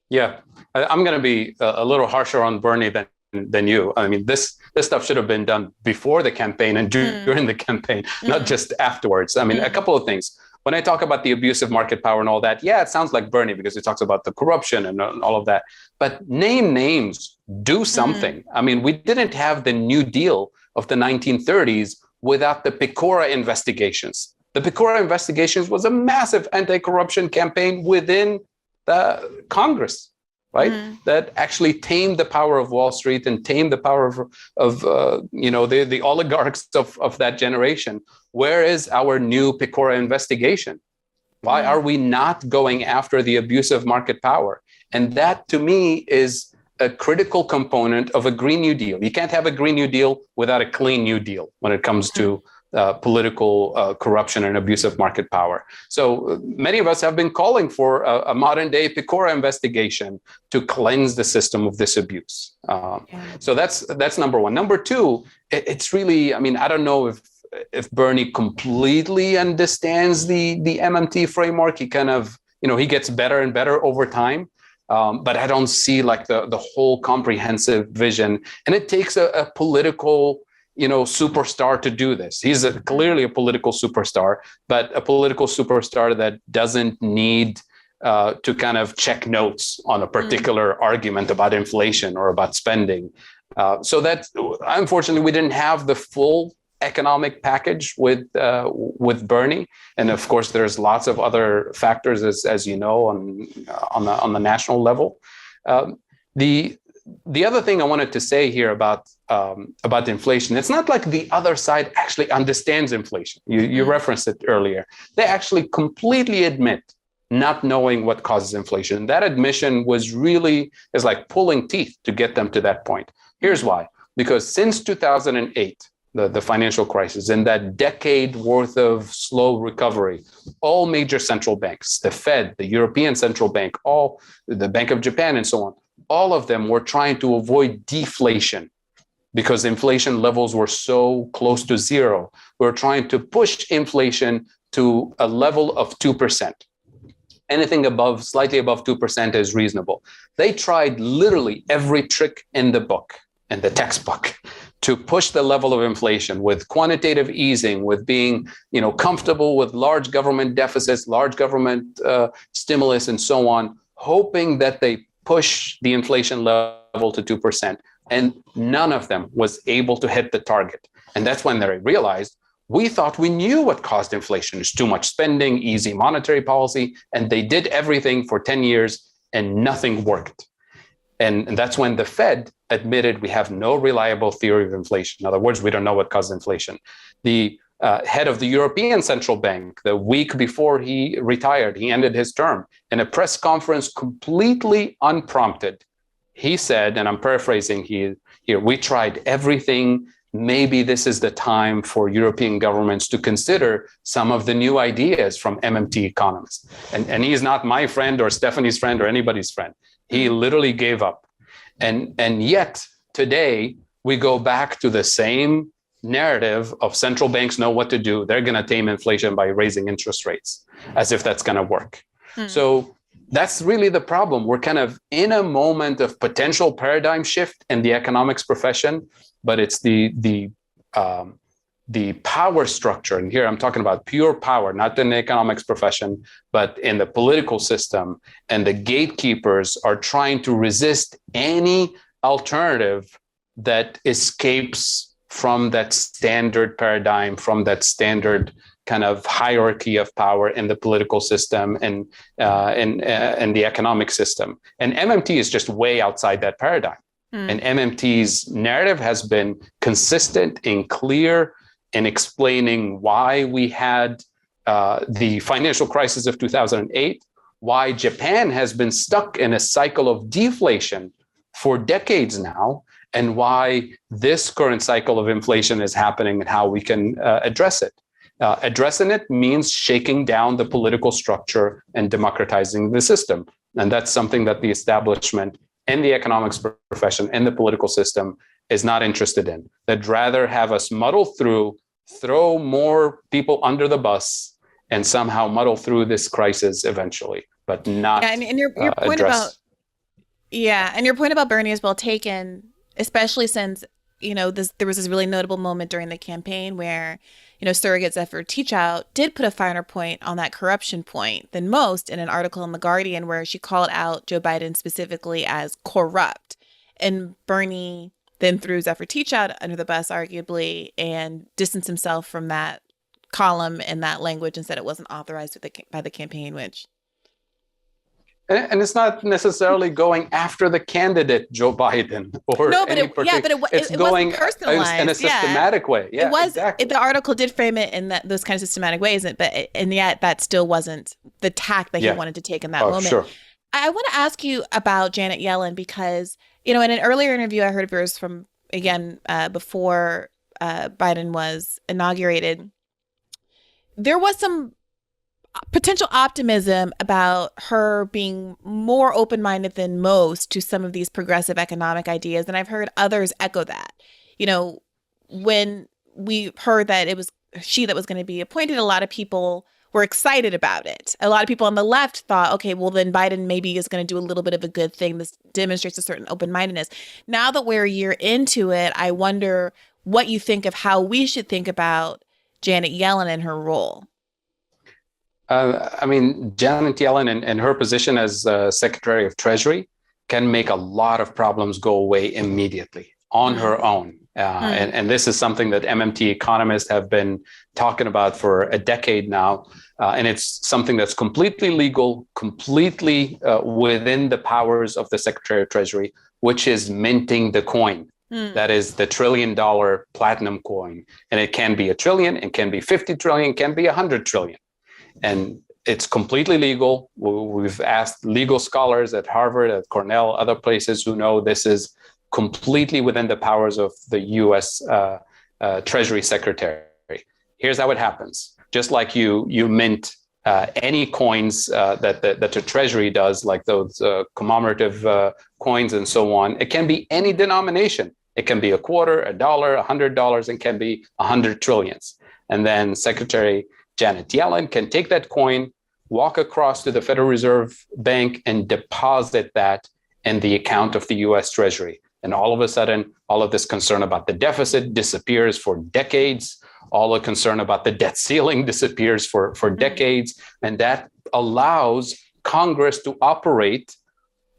Yeah, I'm going to be a little harsher on Bernie than you. I mean, this stuff should have been done before the campaign and during the campaign, not just afterwards. I mean, a couple of things. When I talk about the abuse of market power and all that, it sounds like Bernie because he talks about the corruption and all of that. But name names, do something. I mean, we didn't have the New Deal of the 1930s without the Pecora investigations. The Pecora investigations was a massive anti-corruption campaign within the Congress, right? That actually tamed the power of Wall Street and tamed the power of the oligarchs of that generation. Where is our new Pecora investigation? Why are we not going after the abuse of market power? And that, to me, is a critical component of a Green New Deal. You can't have a Green New Deal without a clean New Deal when it comes to political corruption and abuse of market power. So many of us have been calling for a modern day Pecora investigation to cleanse the system of this abuse. So that's number one. Number two, it's really, I mean, I don't know if Bernie completely understands the MMT framework. He kind of, he gets better and better over time. But I don't see like the whole comprehensive vision. And it takes a political superstar to do this. He's clearly a political superstar, but a political superstar that doesn't need to kind of check notes on a particular argument about inflation or about spending. So that, unfortunately, we didn't have the full economic package with Bernie, and of course, there's lots of other factors, as you know, on the national level. The other thing I wanted to say here about inflation, it's not like the other side actually understands inflation. You referenced it earlier. They actually completely admit not knowing what causes inflation. That admission is like pulling teeth to get them to that point. Here's why. Because since 2008, the financial crisis, and that decade worth of slow recovery, all major central banks, the Fed, the European Central Bank, the Bank of Japan, and so on, all of them were trying to avoid deflation because inflation levels were so close to zero. We were trying to push inflation to a level of 2%. Anything slightly above 2% is reasonable. They tried literally every trick in the book, in the textbook, to push the level of inflation with quantitative easing, with being, comfortable with large government deficits, large government stimulus, and so on, hoping that they push the inflation level to 2%. And none of them was able to hit the target. And that's when they realized, we thought we knew what caused inflation. It's too much spending, easy monetary policy, and they did everything for 10 years and nothing worked. And that's when the Fed admitted we have no reliable theory of inflation. In other words, we don't know what caused inflation. The head of the European Central Bank, the week before he retired, he ended his term, in a press conference completely unprompted, he said, and I'm paraphrasing here, we tried everything. Maybe this is the time for European governments to consider some of the new ideas from MMT economists. And he's not my friend or Stephanie's friend or anybody's friend. He literally gave up. And yet today we go back to the same narrative of central banks know what to do. They're going to tame inflation by raising interest rates, as if that's going to work. So that's really the problem. We're kind of in a moment of potential paradigm shift in the economics profession, but it's the power structure. And here I'm talking about pure power, not in the economics profession, but in the political system. And the gatekeepers are trying to resist any alternative that escapes from that standard paradigm, from that standard kind of hierarchy of power in the political system and the economic system. And MMT is just way outside that paradigm. And MMT's narrative has been consistent and clear in explaining why we had the financial crisis of 2008, why Japan has been stuck in a cycle of deflation for decades now, and why this current cycle of inflation is happening and how we can address it. Addressing it means shaking down the political structure and democratizing the system. And that's something that the establishment and the economics profession and the political system is not interested in. They'd rather have us muddle through, throw more people under the bus, and somehow muddle through this crisis eventually, but not and your point address. And your point about Bernie is well taken, especially since, there was this really notable moment during the campaign where, surrogate Zephyr Teachout did put a finer point on that corruption point than most in an article in The Guardian where she called out Joe Biden specifically as corrupt. And Bernie then threw Zephyr Teachout under the bus, arguably, and distanced himself from that column and that language and said it wasn't authorized by the campaign, which... And it's not necessarily going after the candidate, Joe Biden, or it's going in a systematic way. Yeah, it was. Exactly. The article did frame it in those kind of systematic ways, and yet that still wasn't the tack that he wanted to take in that moment. Sure. I want to ask you about Janet Yellen because, in an earlier interview I heard of yours from, again, before Biden was inaugurated, there was some potential optimism about her being more open-minded than most to some of these progressive economic ideas. And I've heard others echo that. When we heard that it was she that was going to be appointed, a lot of people were excited about it. A lot of people on the left thought, okay, well, then Biden maybe is going to do a little bit of a good thing. This demonstrates a certain open-mindedness. Now that we're a year into it, I wonder what you think of how we should think about Janet Yellen and her role. Janet Yellen and her position as Secretary of Treasury can make a lot of problems go away immediately on her own. And this is something that MMT economists have been talking about for a decade now. And it's something that's completely legal, completely within the powers of the Secretary of Treasury, which is minting the coin. That is the $1 trillion platinum coin. And it can be $1 trillion, it can be 50 trillion, it can be 100 trillion. And it's completely legal. We've asked legal scholars at Harvard, at Cornell, other places who know this is completely within the powers of the U.S. Treasury Secretary. Here's how it happens. Just like you mint any coins that the Treasury does, like those commemorative coins and so on, it can be any denomination. It can be a quarter, $1, $100, and can be 100 trillions. And then Secretary Janet Yellen can take that coin, walk across to the Federal Reserve Bank and deposit that in the account of the U.S. Treasury. And all of a sudden, all of this concern about the deficit disappears for decades. All the concern about the debt ceiling disappears for decades. And that allows Congress to operate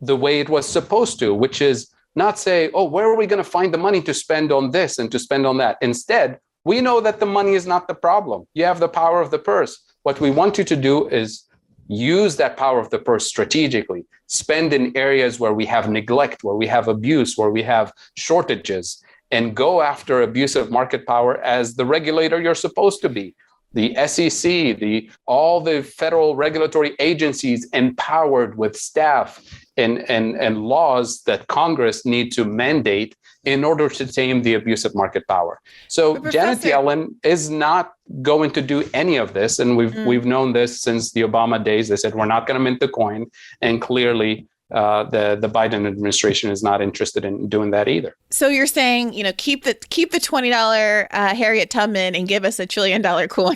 the way it was supposed to, which is not say, oh, where are we going to find the money to spend on this and to spend on that? Instead, we know that the money is not the problem. You have the power of the purse. What we want you to do is use that power of the purse strategically, spend in areas where we have neglect, where we have abuse, where we have shortages, and go after abusive market power as the regulator you're supposed to be. The SEC, all the federal regulatory agencies empowered with staff and laws that Congress need to mandate in order to tame the abusive market power. So Janet Yellen is not going to do any of this. And we've known this since the Obama days. They said, we're not going to mint the coin. And clearly, the Biden administration is not interested in doing that either. So you're saying, keep the $20 Harriet Tubman and give us $1 trillion coin.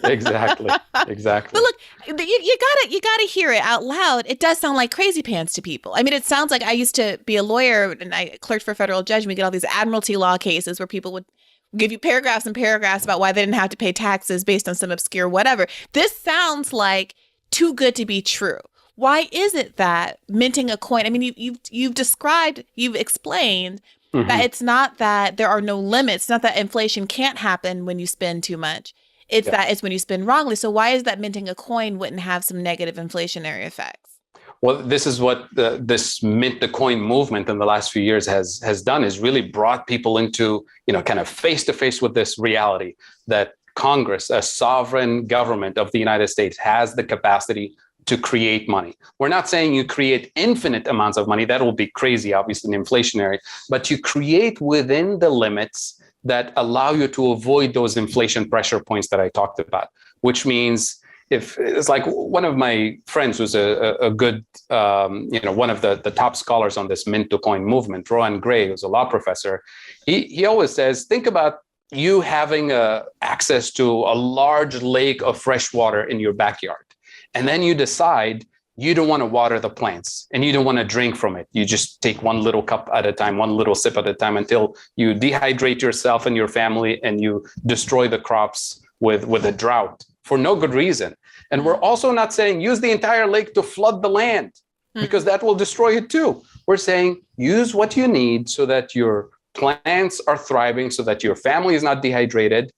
Exactly. But look, you gotta hear it out loud. It does sound like crazy pants to people. I mean, it sounds like I used to be a lawyer and I clerked for a federal judge. And we get all these admiralty law cases where people would give you paragraphs and paragraphs about why they didn't have to pay taxes based on some obscure whatever. This sounds like too good to be true. Why is it that minting a coin? I mean, you've explained that it's not that there are no limits, not that inflation can't happen when you spend too much. That it's when you spend wrongly. So why is that minting a coin wouldn't have some negative inflationary effects? Well, this is what this mint the coin movement in the last few years has done, is really brought people into, kind of face to face with this reality that Congress, a sovereign government of the United States, has the capacity to create money. We're not saying you create infinite amounts of money. That will be crazy, obviously, and inflationary, but you create within the limits that allow you to avoid those inflation pressure points that I talked about, which means if it's like one of my friends who's a good, one of the top scholars on this mint to coin movement, Briahna Gray, who's a law professor, he always says, think about you having access to a large lake of fresh water in your backyard. And then you decide you don't want to water the plants and you don't want to drink from it. You just take one little cup at a time, one little sip at a time, until you dehydrate yourself and your family and you destroy the crops with a drought for no good reason. And we're also not saying use the entire lake to flood the land, because that will destroy it too. We're saying use what you need so that your plants are thriving, so that your family is not dehydrated.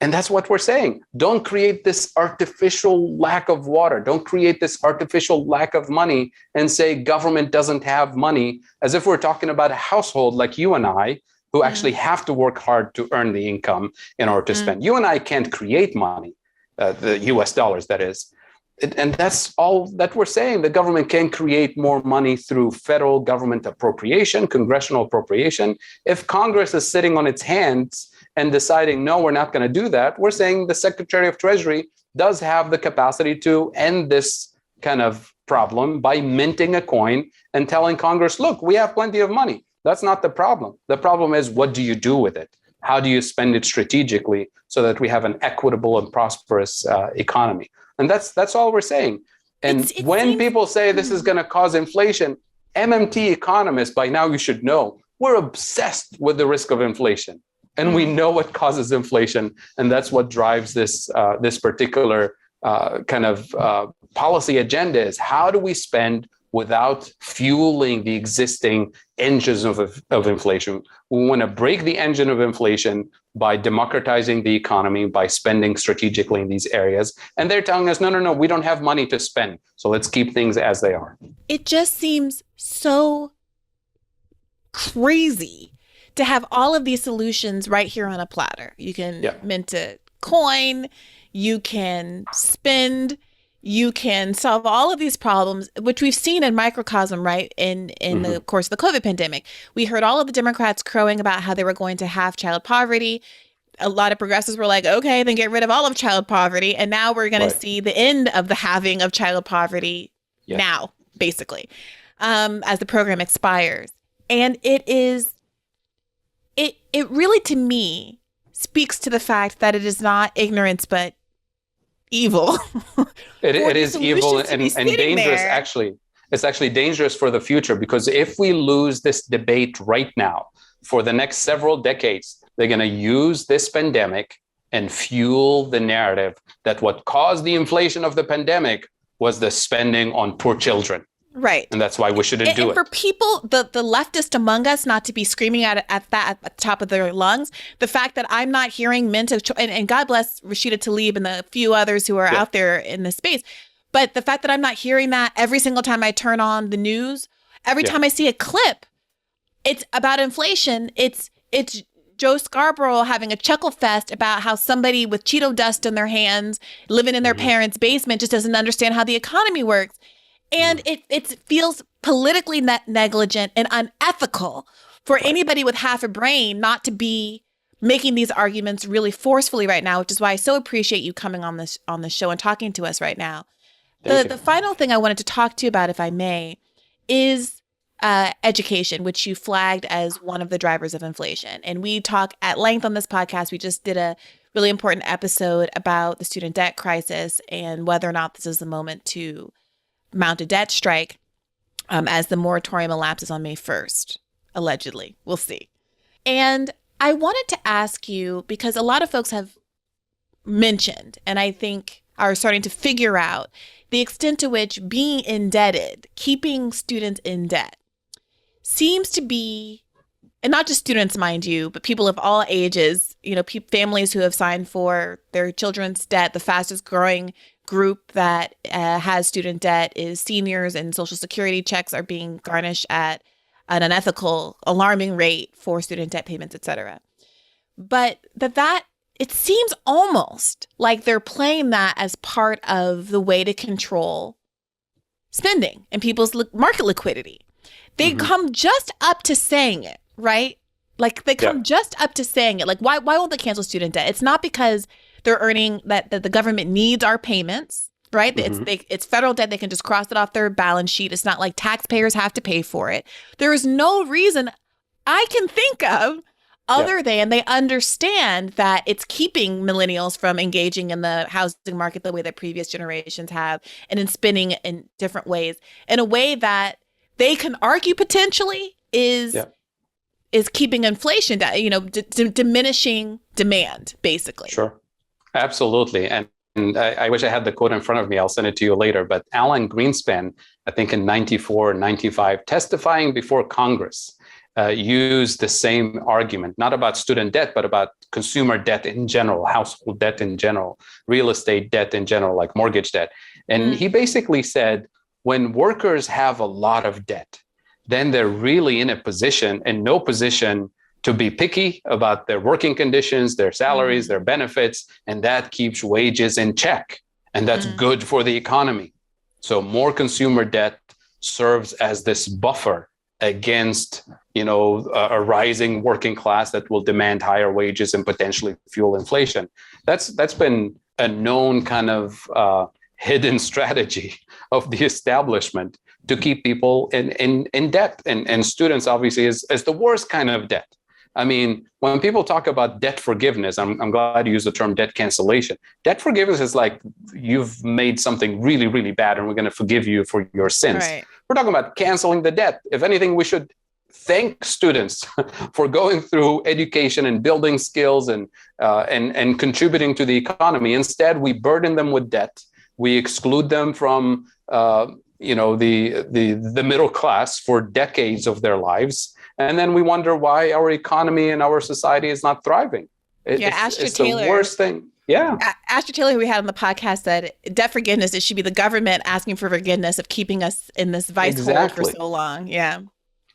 And that's what we're saying. Don't create this artificial lack of water. Don't create this artificial lack of money and say government doesn't have money, as if we're talking about a household like you and I, who actually have to work hard to earn the income in order to spend. You and I can't create money, the US dollars, that is. And that's all that we're saying. The government can create more money through federal government appropriation, congressional appropriation. If Congress is sitting on its hands and deciding, no, we're not going to do that, we're saying the Secretary of Treasury does have the capacity to end this kind of problem by minting a coin and telling Congress, look, we have plenty of money. That's not the problem. The problem is, what do you do with it? How do you spend it strategically so that we have an equitable and prosperous economy? And that's all we're saying. And when people say this is going to cause inflation, MMT economists, by now you should know, we're obsessed with the risk of inflation. And we know what causes inflation. And that's what drives this particular kind of policy agenda, is how do we spend without fueling the existing engines of inflation? We want to break the engine of inflation by democratizing the economy, by spending strategically in these areas. And they're telling us, no, we don't have money to spend. So let's keep things as they are. It just seems so crazy to have all of these solutions right here on a platter. You can mint a coin, you can spend, you can solve all of these problems, which we've seen in microcosm, right? In the course of the COVID pandemic. We heard all of the Democrats crowing about how they were going to have child poverty. A lot of progressives were like, okay, then get rid of all of child poverty. And now we're going to see the end of the halving of child poverty now, basically, as the program expires. And it really, to me, speaks to the fact that it is not ignorance, but evil. It is evil and dangerous, actually. It's actually dangerous for the future, because if we lose this debate right now, for the next several decades, they're going to use this pandemic and fuel the narrative that what caused the inflation of the pandemic was the spending on poor children. Right. And that's why we shouldn't do it. And for people, the leftist among us, not to be screaming at the top of their lungs, the fact that I'm not hearing mint of and God bless Rashida Tlaib and the few others who are out there in this space. But the fact that I'm not hearing that every single time I turn on the news, every time I see a clip, it's about inflation. It's Joe Scarborough having a chuckle fest about how somebody with Cheeto dust in their hands, living in their parents' basement, just doesn't understand how the economy works. And it feels politically negligent and unethical for anybody with half a brain not to be making these arguments really forcefully right now, which is why I so appreciate you coming on this show and talking to us right now. The final thing I wanted to talk to you about, if I may, is education, which you flagged as one of the drivers of inflation. And we talk at length on this podcast. We just did a really important episode about the student debt crisis and whether or not this is the moment to mount a debt strike as the moratorium elapses on May 1st, allegedly. We'll see. And I wanted to ask you, because a lot of folks have mentioned, and I think are starting to figure out, the extent to which being indebted, keeping students in debt, seems to be, and not just students, mind you, but people of all ages, families who have signed for their children's debt, the fastest growing group that has student debt is seniors, and Social Security checks are being garnished at an unethical, alarming rate for student debt payments, et cetera. But that it seems almost like they're playing that as part of the way to control spending and people's market liquidity. They come just up to saying it, right? Like they come just up to saying it. Like why won't they cancel student debt? It's not because they're earning that the government needs our payments, right? It's federal debt. They can just cross it off their balance sheet. It's not like taxpayers have to pay for it. There is no reason I can think of other than they understand that it's keeping millennials from engaging in the housing market the way that previous generations have, and in spending in different ways, in a way that they can argue potentially is keeping inflation down, diminishing demand, basically. Sure. Absolutely. And I wish I had the quote in front of me. I'll send it to you later. But Alan Greenspan, I think in 94, 95, testifying before Congress, used the same argument, not about student debt, but about consumer debt in general, household debt in general, real estate debt in general, like mortgage debt. And he basically said, when workers have a lot of debt, then they're really in no position to be picky about their working conditions, their salaries, their benefits, and that keeps wages in check. And that's good for the economy. So more consumer debt serves as this buffer against, a rising working class that will demand higher wages and potentially fuel inflation. That's been a known kind of hidden strategy of the establishment to keep people in debt. And students obviously is the worst kind of debt. I mean, when people talk about debt forgiveness, I'm glad you used the term debt cancellation. Debt forgiveness is like you've made something really, really bad and we're going to forgive you for your sins. Right. We're talking about canceling the debt. If anything, we should thank students for going through education and building skills and contributing to the economy. Instead, we burden them with debt. We exclude them from the middle class for decades of their lives. And then we wonder why our economy and our society is not thriving. It's the worst thing. Yeah. Asher Taylor, who we had on the podcast, said debt forgiveness, it should be the government asking for forgiveness of keeping us in this vice hold for so long. Yeah.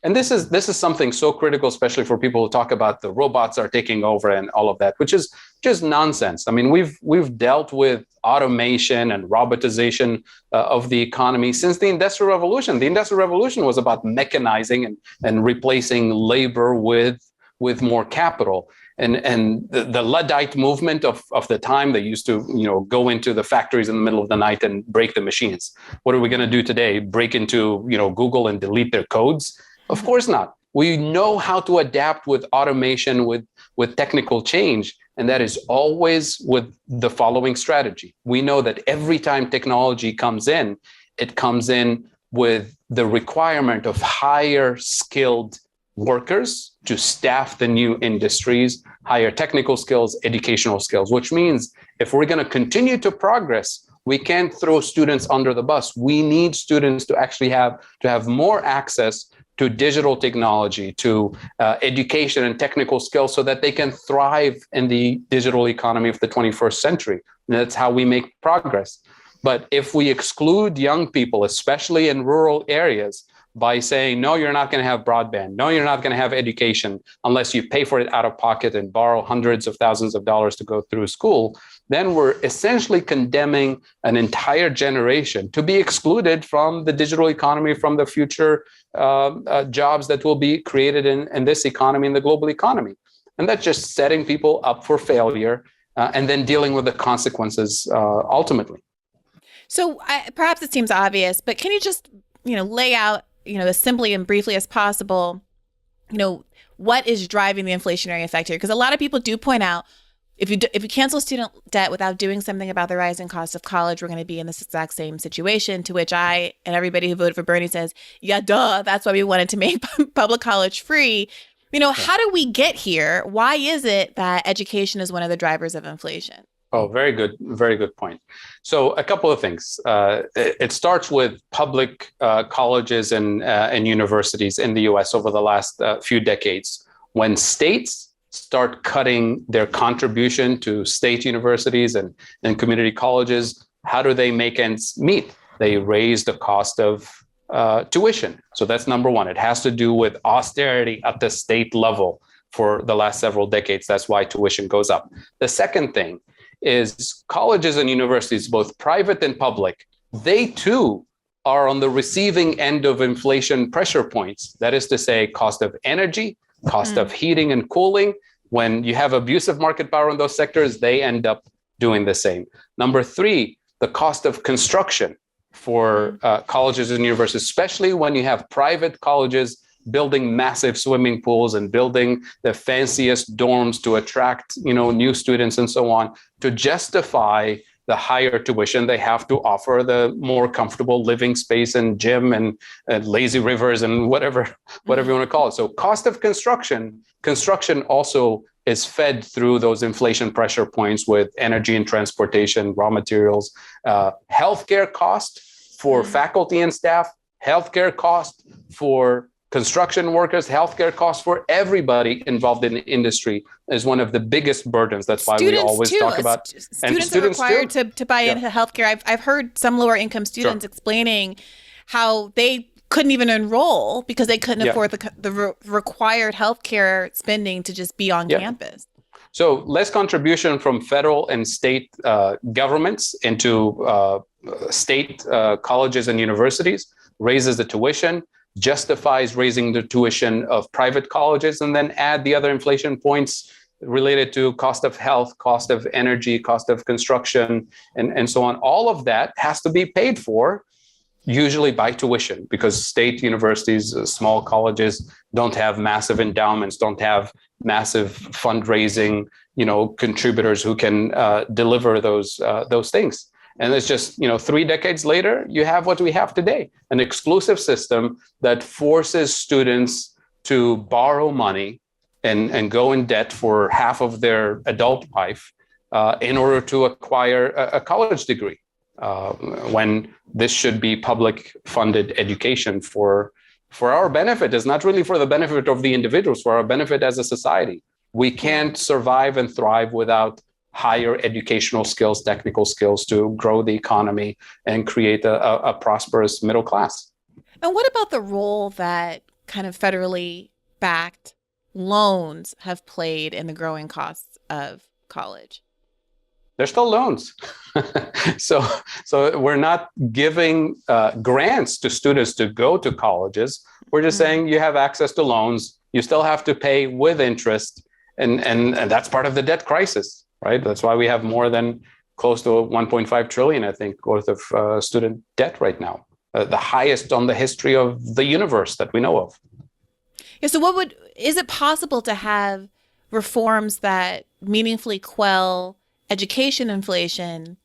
And this is something so critical, especially for people who talk about the robots are taking over and all of that, which is just nonsense. I mean, we've dealt with automation and robotization of the economy since the Industrial Revolution. The Industrial Revolution was about mechanizing and replacing labor with more capital. And the Luddite movement of the time, they used to go into the factories in the middle of the night and break the machines. What are we going to do today? Break into Google and delete their codes? Of course not. We know how to adapt with automation, with technical change, and that is always with the following strategy. We know that every time technology comes in, it comes in with the requirement of higher skilled workers to staff the new industries, higher technical skills, educational skills, which means if we're going to continue to progress, we can't throw students under the bus. We need students to actually have more access to digital technology, to education and technical skills so that they can thrive in the digital economy of the 21st century. And that's how we make progress. But if we exclude young people, especially in rural areas, by saying, no, you're not going to have broadband, no, you're not going to have education unless you pay for it out of pocket and borrow hundreds of thousands of dollars to go through school, then we're essentially condemning an entire generation to be excluded from the digital economy, from the future jobs that will be created in this economy, in the global economy. And that's just setting people up for failure and then dealing with the consequences ultimately. So perhaps it seems obvious, but can you just lay out as simply and briefly as possible, what is driving the inflationary effect here? Because a lot of people do point out, if you cancel student debt without doing something about the rising cost of college, we're going to be in this exact same situation, to which I and everybody who voted for Bernie says, yeah, duh, that's why we wanted to make public college free. How do we get here? Why is it that education is one of the drivers of inflation? Oh, very good point. So a couple of things. It starts with public colleges and universities in the U.S. over the last few decades. When states start cutting their contribution to state universities and community colleges, how do they make ends meet? They raise the cost of tuition. So that's number one. It has to do with austerity at the state level for the last several decades. That's why tuition goes up. The second thing is colleges and universities, both private and public, they too are on the receiving end of inflation pressure points. That is to say, cost of energy, cost of heating and cooling. When you have abusive market power in those sectors, they end up doing the same. Number three, the cost of construction for colleges and universities, especially when you have private colleges building massive swimming pools and building the fanciest dorms to attract, new students and so on. To justify the higher tuition, they have to offer the more comfortable living space and gym and lazy rivers and whatever you want to call it. So cost of construction also is fed through those inflation pressure points with energy and transportation, raw materials, healthcare cost for faculty and staff, healthcare cost for construction workers, healthcare costs for everybody involved in the industry is one of the biggest burdens. That's why we always talk about. Students are required to buy into healthcare. I've heard some lower income students explaining how they couldn't even enroll because they couldn't afford the required healthcare spending to just be on campus. So less contribution from federal and state governments into state colleges and universities raises the tuition, justifies raising the tuition of private colleges, and then add the other inflation points related to cost of health, cost of energy, cost of construction, and so on. All of that has to be paid for, usually by tuition, because state universities, small colleges don't have massive endowments, don't have massive fundraising, contributors who can deliver those things. And it's just, 3 decades later, you have what we have today, an exclusive system that forces students to borrow money and go in debt for half of their adult life in order to acquire a college degree, when this should be public funded education for our benefit. It's not really for the benefit of the individuals, for our benefit as a society. We can't survive and thrive without higher educational skills, technical skills to grow the economy and create a prosperous middle class. And what about the role that kind of federally backed loans have played in the growing costs of college? They're still loans. So we're not giving grants to students to go to colleges. We're just saying you have access to loans. You still have to pay with interest. And that's part of the debt crisis. Right. That's why we have more than close to 1.5 trillion, I think, worth of student debt right now, the highest on the history of the universe that we know of. Yeah. So is it possible to have reforms that meaningfully quell education inflation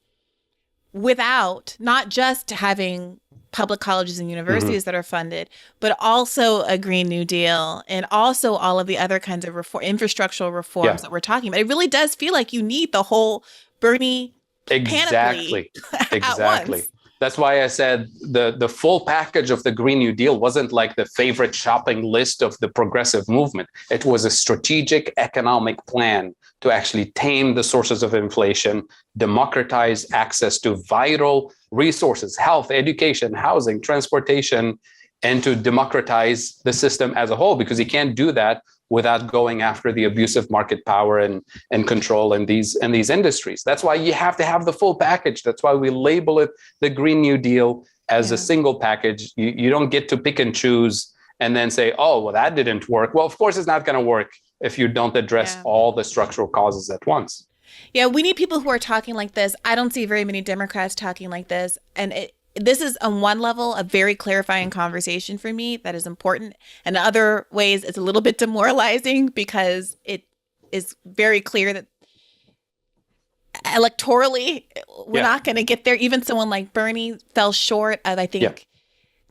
without not just having public colleges and universities that are funded, but also a Green New Deal and also all of the other kinds of infrastructural reforms that we're talking about? It really does feel like you need the whole Bernie panoply at once. That's why I said the full package of the Green New Deal wasn't like the favorite shopping list of the progressive movement. It was a strategic economic plan to actually tame the sources of inflation, democratize access to vital resources, health, education, housing, transportation, and to democratize the system as a whole, because you can't do that without going after the abusive market power and control in these industries. That's why you have to have the full package. That's why we label it the Green New Deal as a single package. You don't get to pick and choose and then say, oh, well, that didn't work. Well, of course, it's not going to work if you don't address all the structural causes at once. Yeah, we need people who are talking like this. I don't see very many Democrats talking like this. And this is on one level a very clarifying conversation for me that is important. And in other ways, it's a little bit demoralizing because it is very clear that electorally, we're not going to get there. Even someone like Bernie fell short of, I think,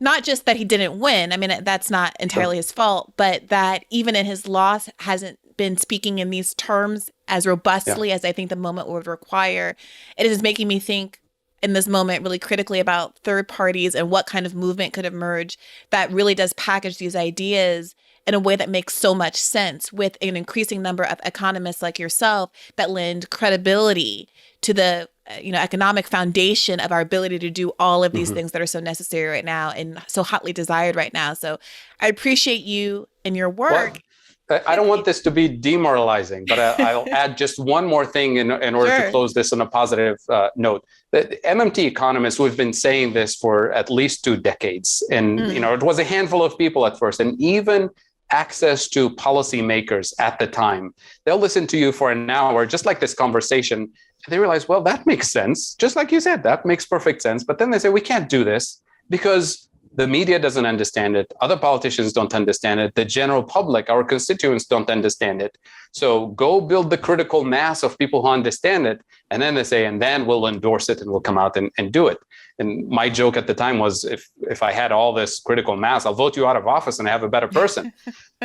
not just that he didn't win. I mean, that's not entirely his fault, but that even in his loss hasn't been speaking in these terms as robustly as I think the moment would require. It is making me think in this moment really critically about third parties and what kind of movement could emerge that really does package these ideas in a way that makes so much sense, with an increasing number of economists like yourself that lend credibility to the economic foundation of our ability to do all of these things that are so necessary right now and so hotly desired right now. So I appreciate you and your work. Well, I don't want this to be demoralizing, but I'll add just one more thing in order to close this on a positive note. The MMT economists, we've been saying this for at least 2 decades. And, it was a handful of people at first. And even access to policymakers at the time, they'll listen to you for an hour, just like this conversation. They realize, well, that makes sense. Just like you said, that makes perfect sense. But then they say, we can't do this because the media doesn't understand it. Other politicians don't understand it. The general public, our constituents, don't understand it. So go build the critical mass of people who understand it. And then they say, and then we'll endorse it and we'll come out and do it. And my joke at the time was, if I had all this critical mass, I'll vote you out of office and have a better person.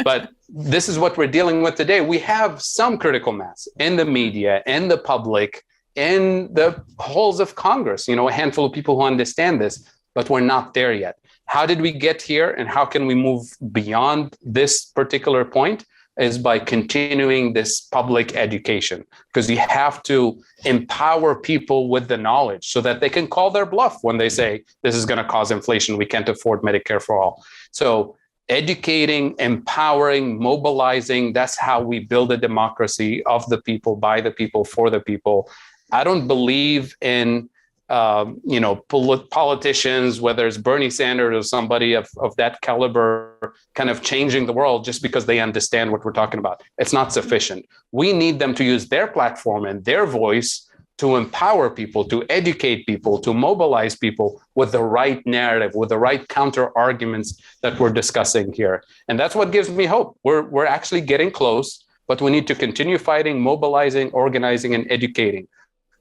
But this is what we're dealing with today. We have some critical mass in the media, in the public, in the halls of Congress, a handful of people who understand this, but we're not there yet. How did we get here and how can we move beyond this particular point is by continuing this public education, because you have to empower people with the knowledge so that they can call their bluff when they say, this is going to cause inflation, we can't afford Medicare for all. So educating, empowering, mobilizing, that's how we build a democracy of the people, by the people, for the people. I don't believe in politicians, whether it's Bernie Sanders or somebody of that caliber, kind of changing the world just because they understand what we're talking about. It's not sufficient. We need them to use their platform and their voice to empower people, to educate people, to mobilize people with the right narrative, with the right counter arguments that we're discussing here. And that's what gives me hope. We're actually getting close, but we need to continue fighting, mobilizing, organizing, and educating.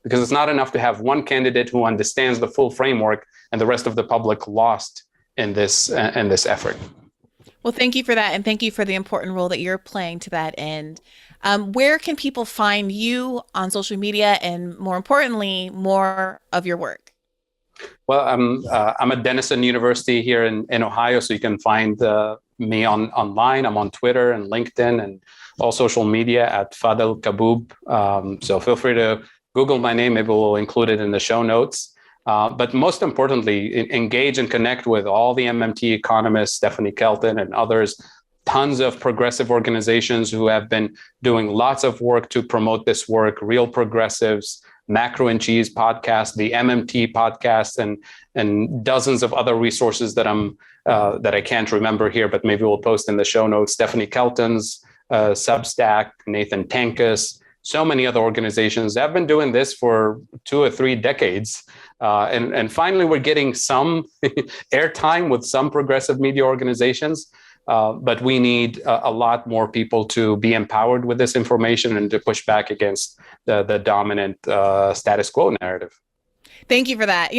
Because it's not enough to have one candidate who understands the full framework and the rest of the public lost in this effort. Well, thank you for that. And thank you for the important role that you're playing to that end. Where can people find you on social media and, more importantly, more of your work? Well, I'm at Denison University here in Ohio, so you can find me online. I'm on Twitter and LinkedIn and all social media at Fadhel Kaboub. So feel free to Google my name, maybe we'll include it in the show notes. But most importantly, engage and connect with all the MMT economists, Stephanie Kelton and others, tons of progressive organizations who have been doing lots of work to promote this work, Real Progressives, Macro and Cheese podcast, the MMT podcast, and dozens of other resources that I can't remember here, but maybe we'll post in the show notes. Stephanie Kelton's Substack, Nathan Tankus, so many other organizations that have been doing this for 2 or 3 decades. And finally, we're getting some airtime with some progressive media organizations. But we need a lot more people to be empowered with this information and to push back against the dominant status quo narrative. Thank you for that.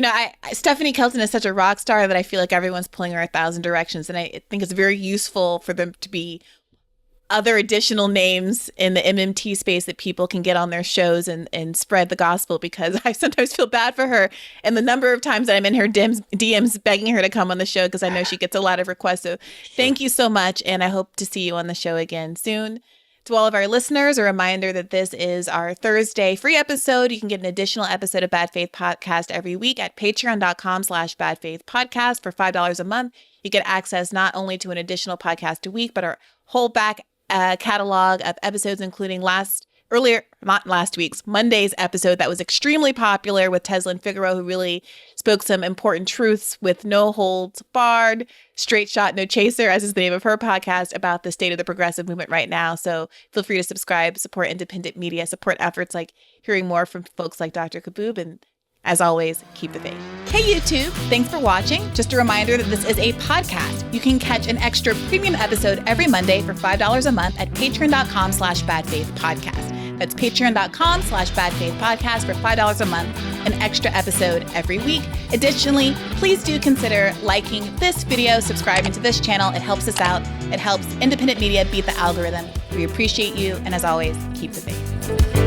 Stephanie Kelton is such a rock star that I feel like everyone's pulling her 1,000 directions. And I think it's very useful for them to be other additional names in the MMT space that people can get on their shows and spread the gospel, because I sometimes feel bad for her and the number of times that I'm in her DMs begging her to come on the show, because I know she gets a lot of requests. So thank you so much. And I hope to see you on the show again soon. To all of our listeners, a reminder that this is our Thursday free episode. You can get an additional episode of Bad Faith Podcast every week at patreon.com/badfaithpodcast for $5 a month. You get access not only to an additional podcast a week, but our whole back catalog of episodes, including Monday's episode that was extremely popular with Teslin Figaro, who really spoke some important truths with no holds barred, straight shot, no chaser, as is the name of her podcast, about the state of the progressive movement right now. So feel free to subscribe, support independent media, support efforts like hearing more from folks like Dr. Kaboub, and as always, keep the faith. Hey, YouTube, thanks for watching. Just a reminder that this is a podcast. You can catch an extra premium episode every Monday for $5 a month at patreon.com/badfaithpodcast. That's patreon.com/badfaithpodcast for $5 a month, an extra episode every week. Additionally, please do consider liking this video, subscribing to this channel. It helps us out. It helps independent media beat the algorithm. We appreciate you. And as always, keep the faith.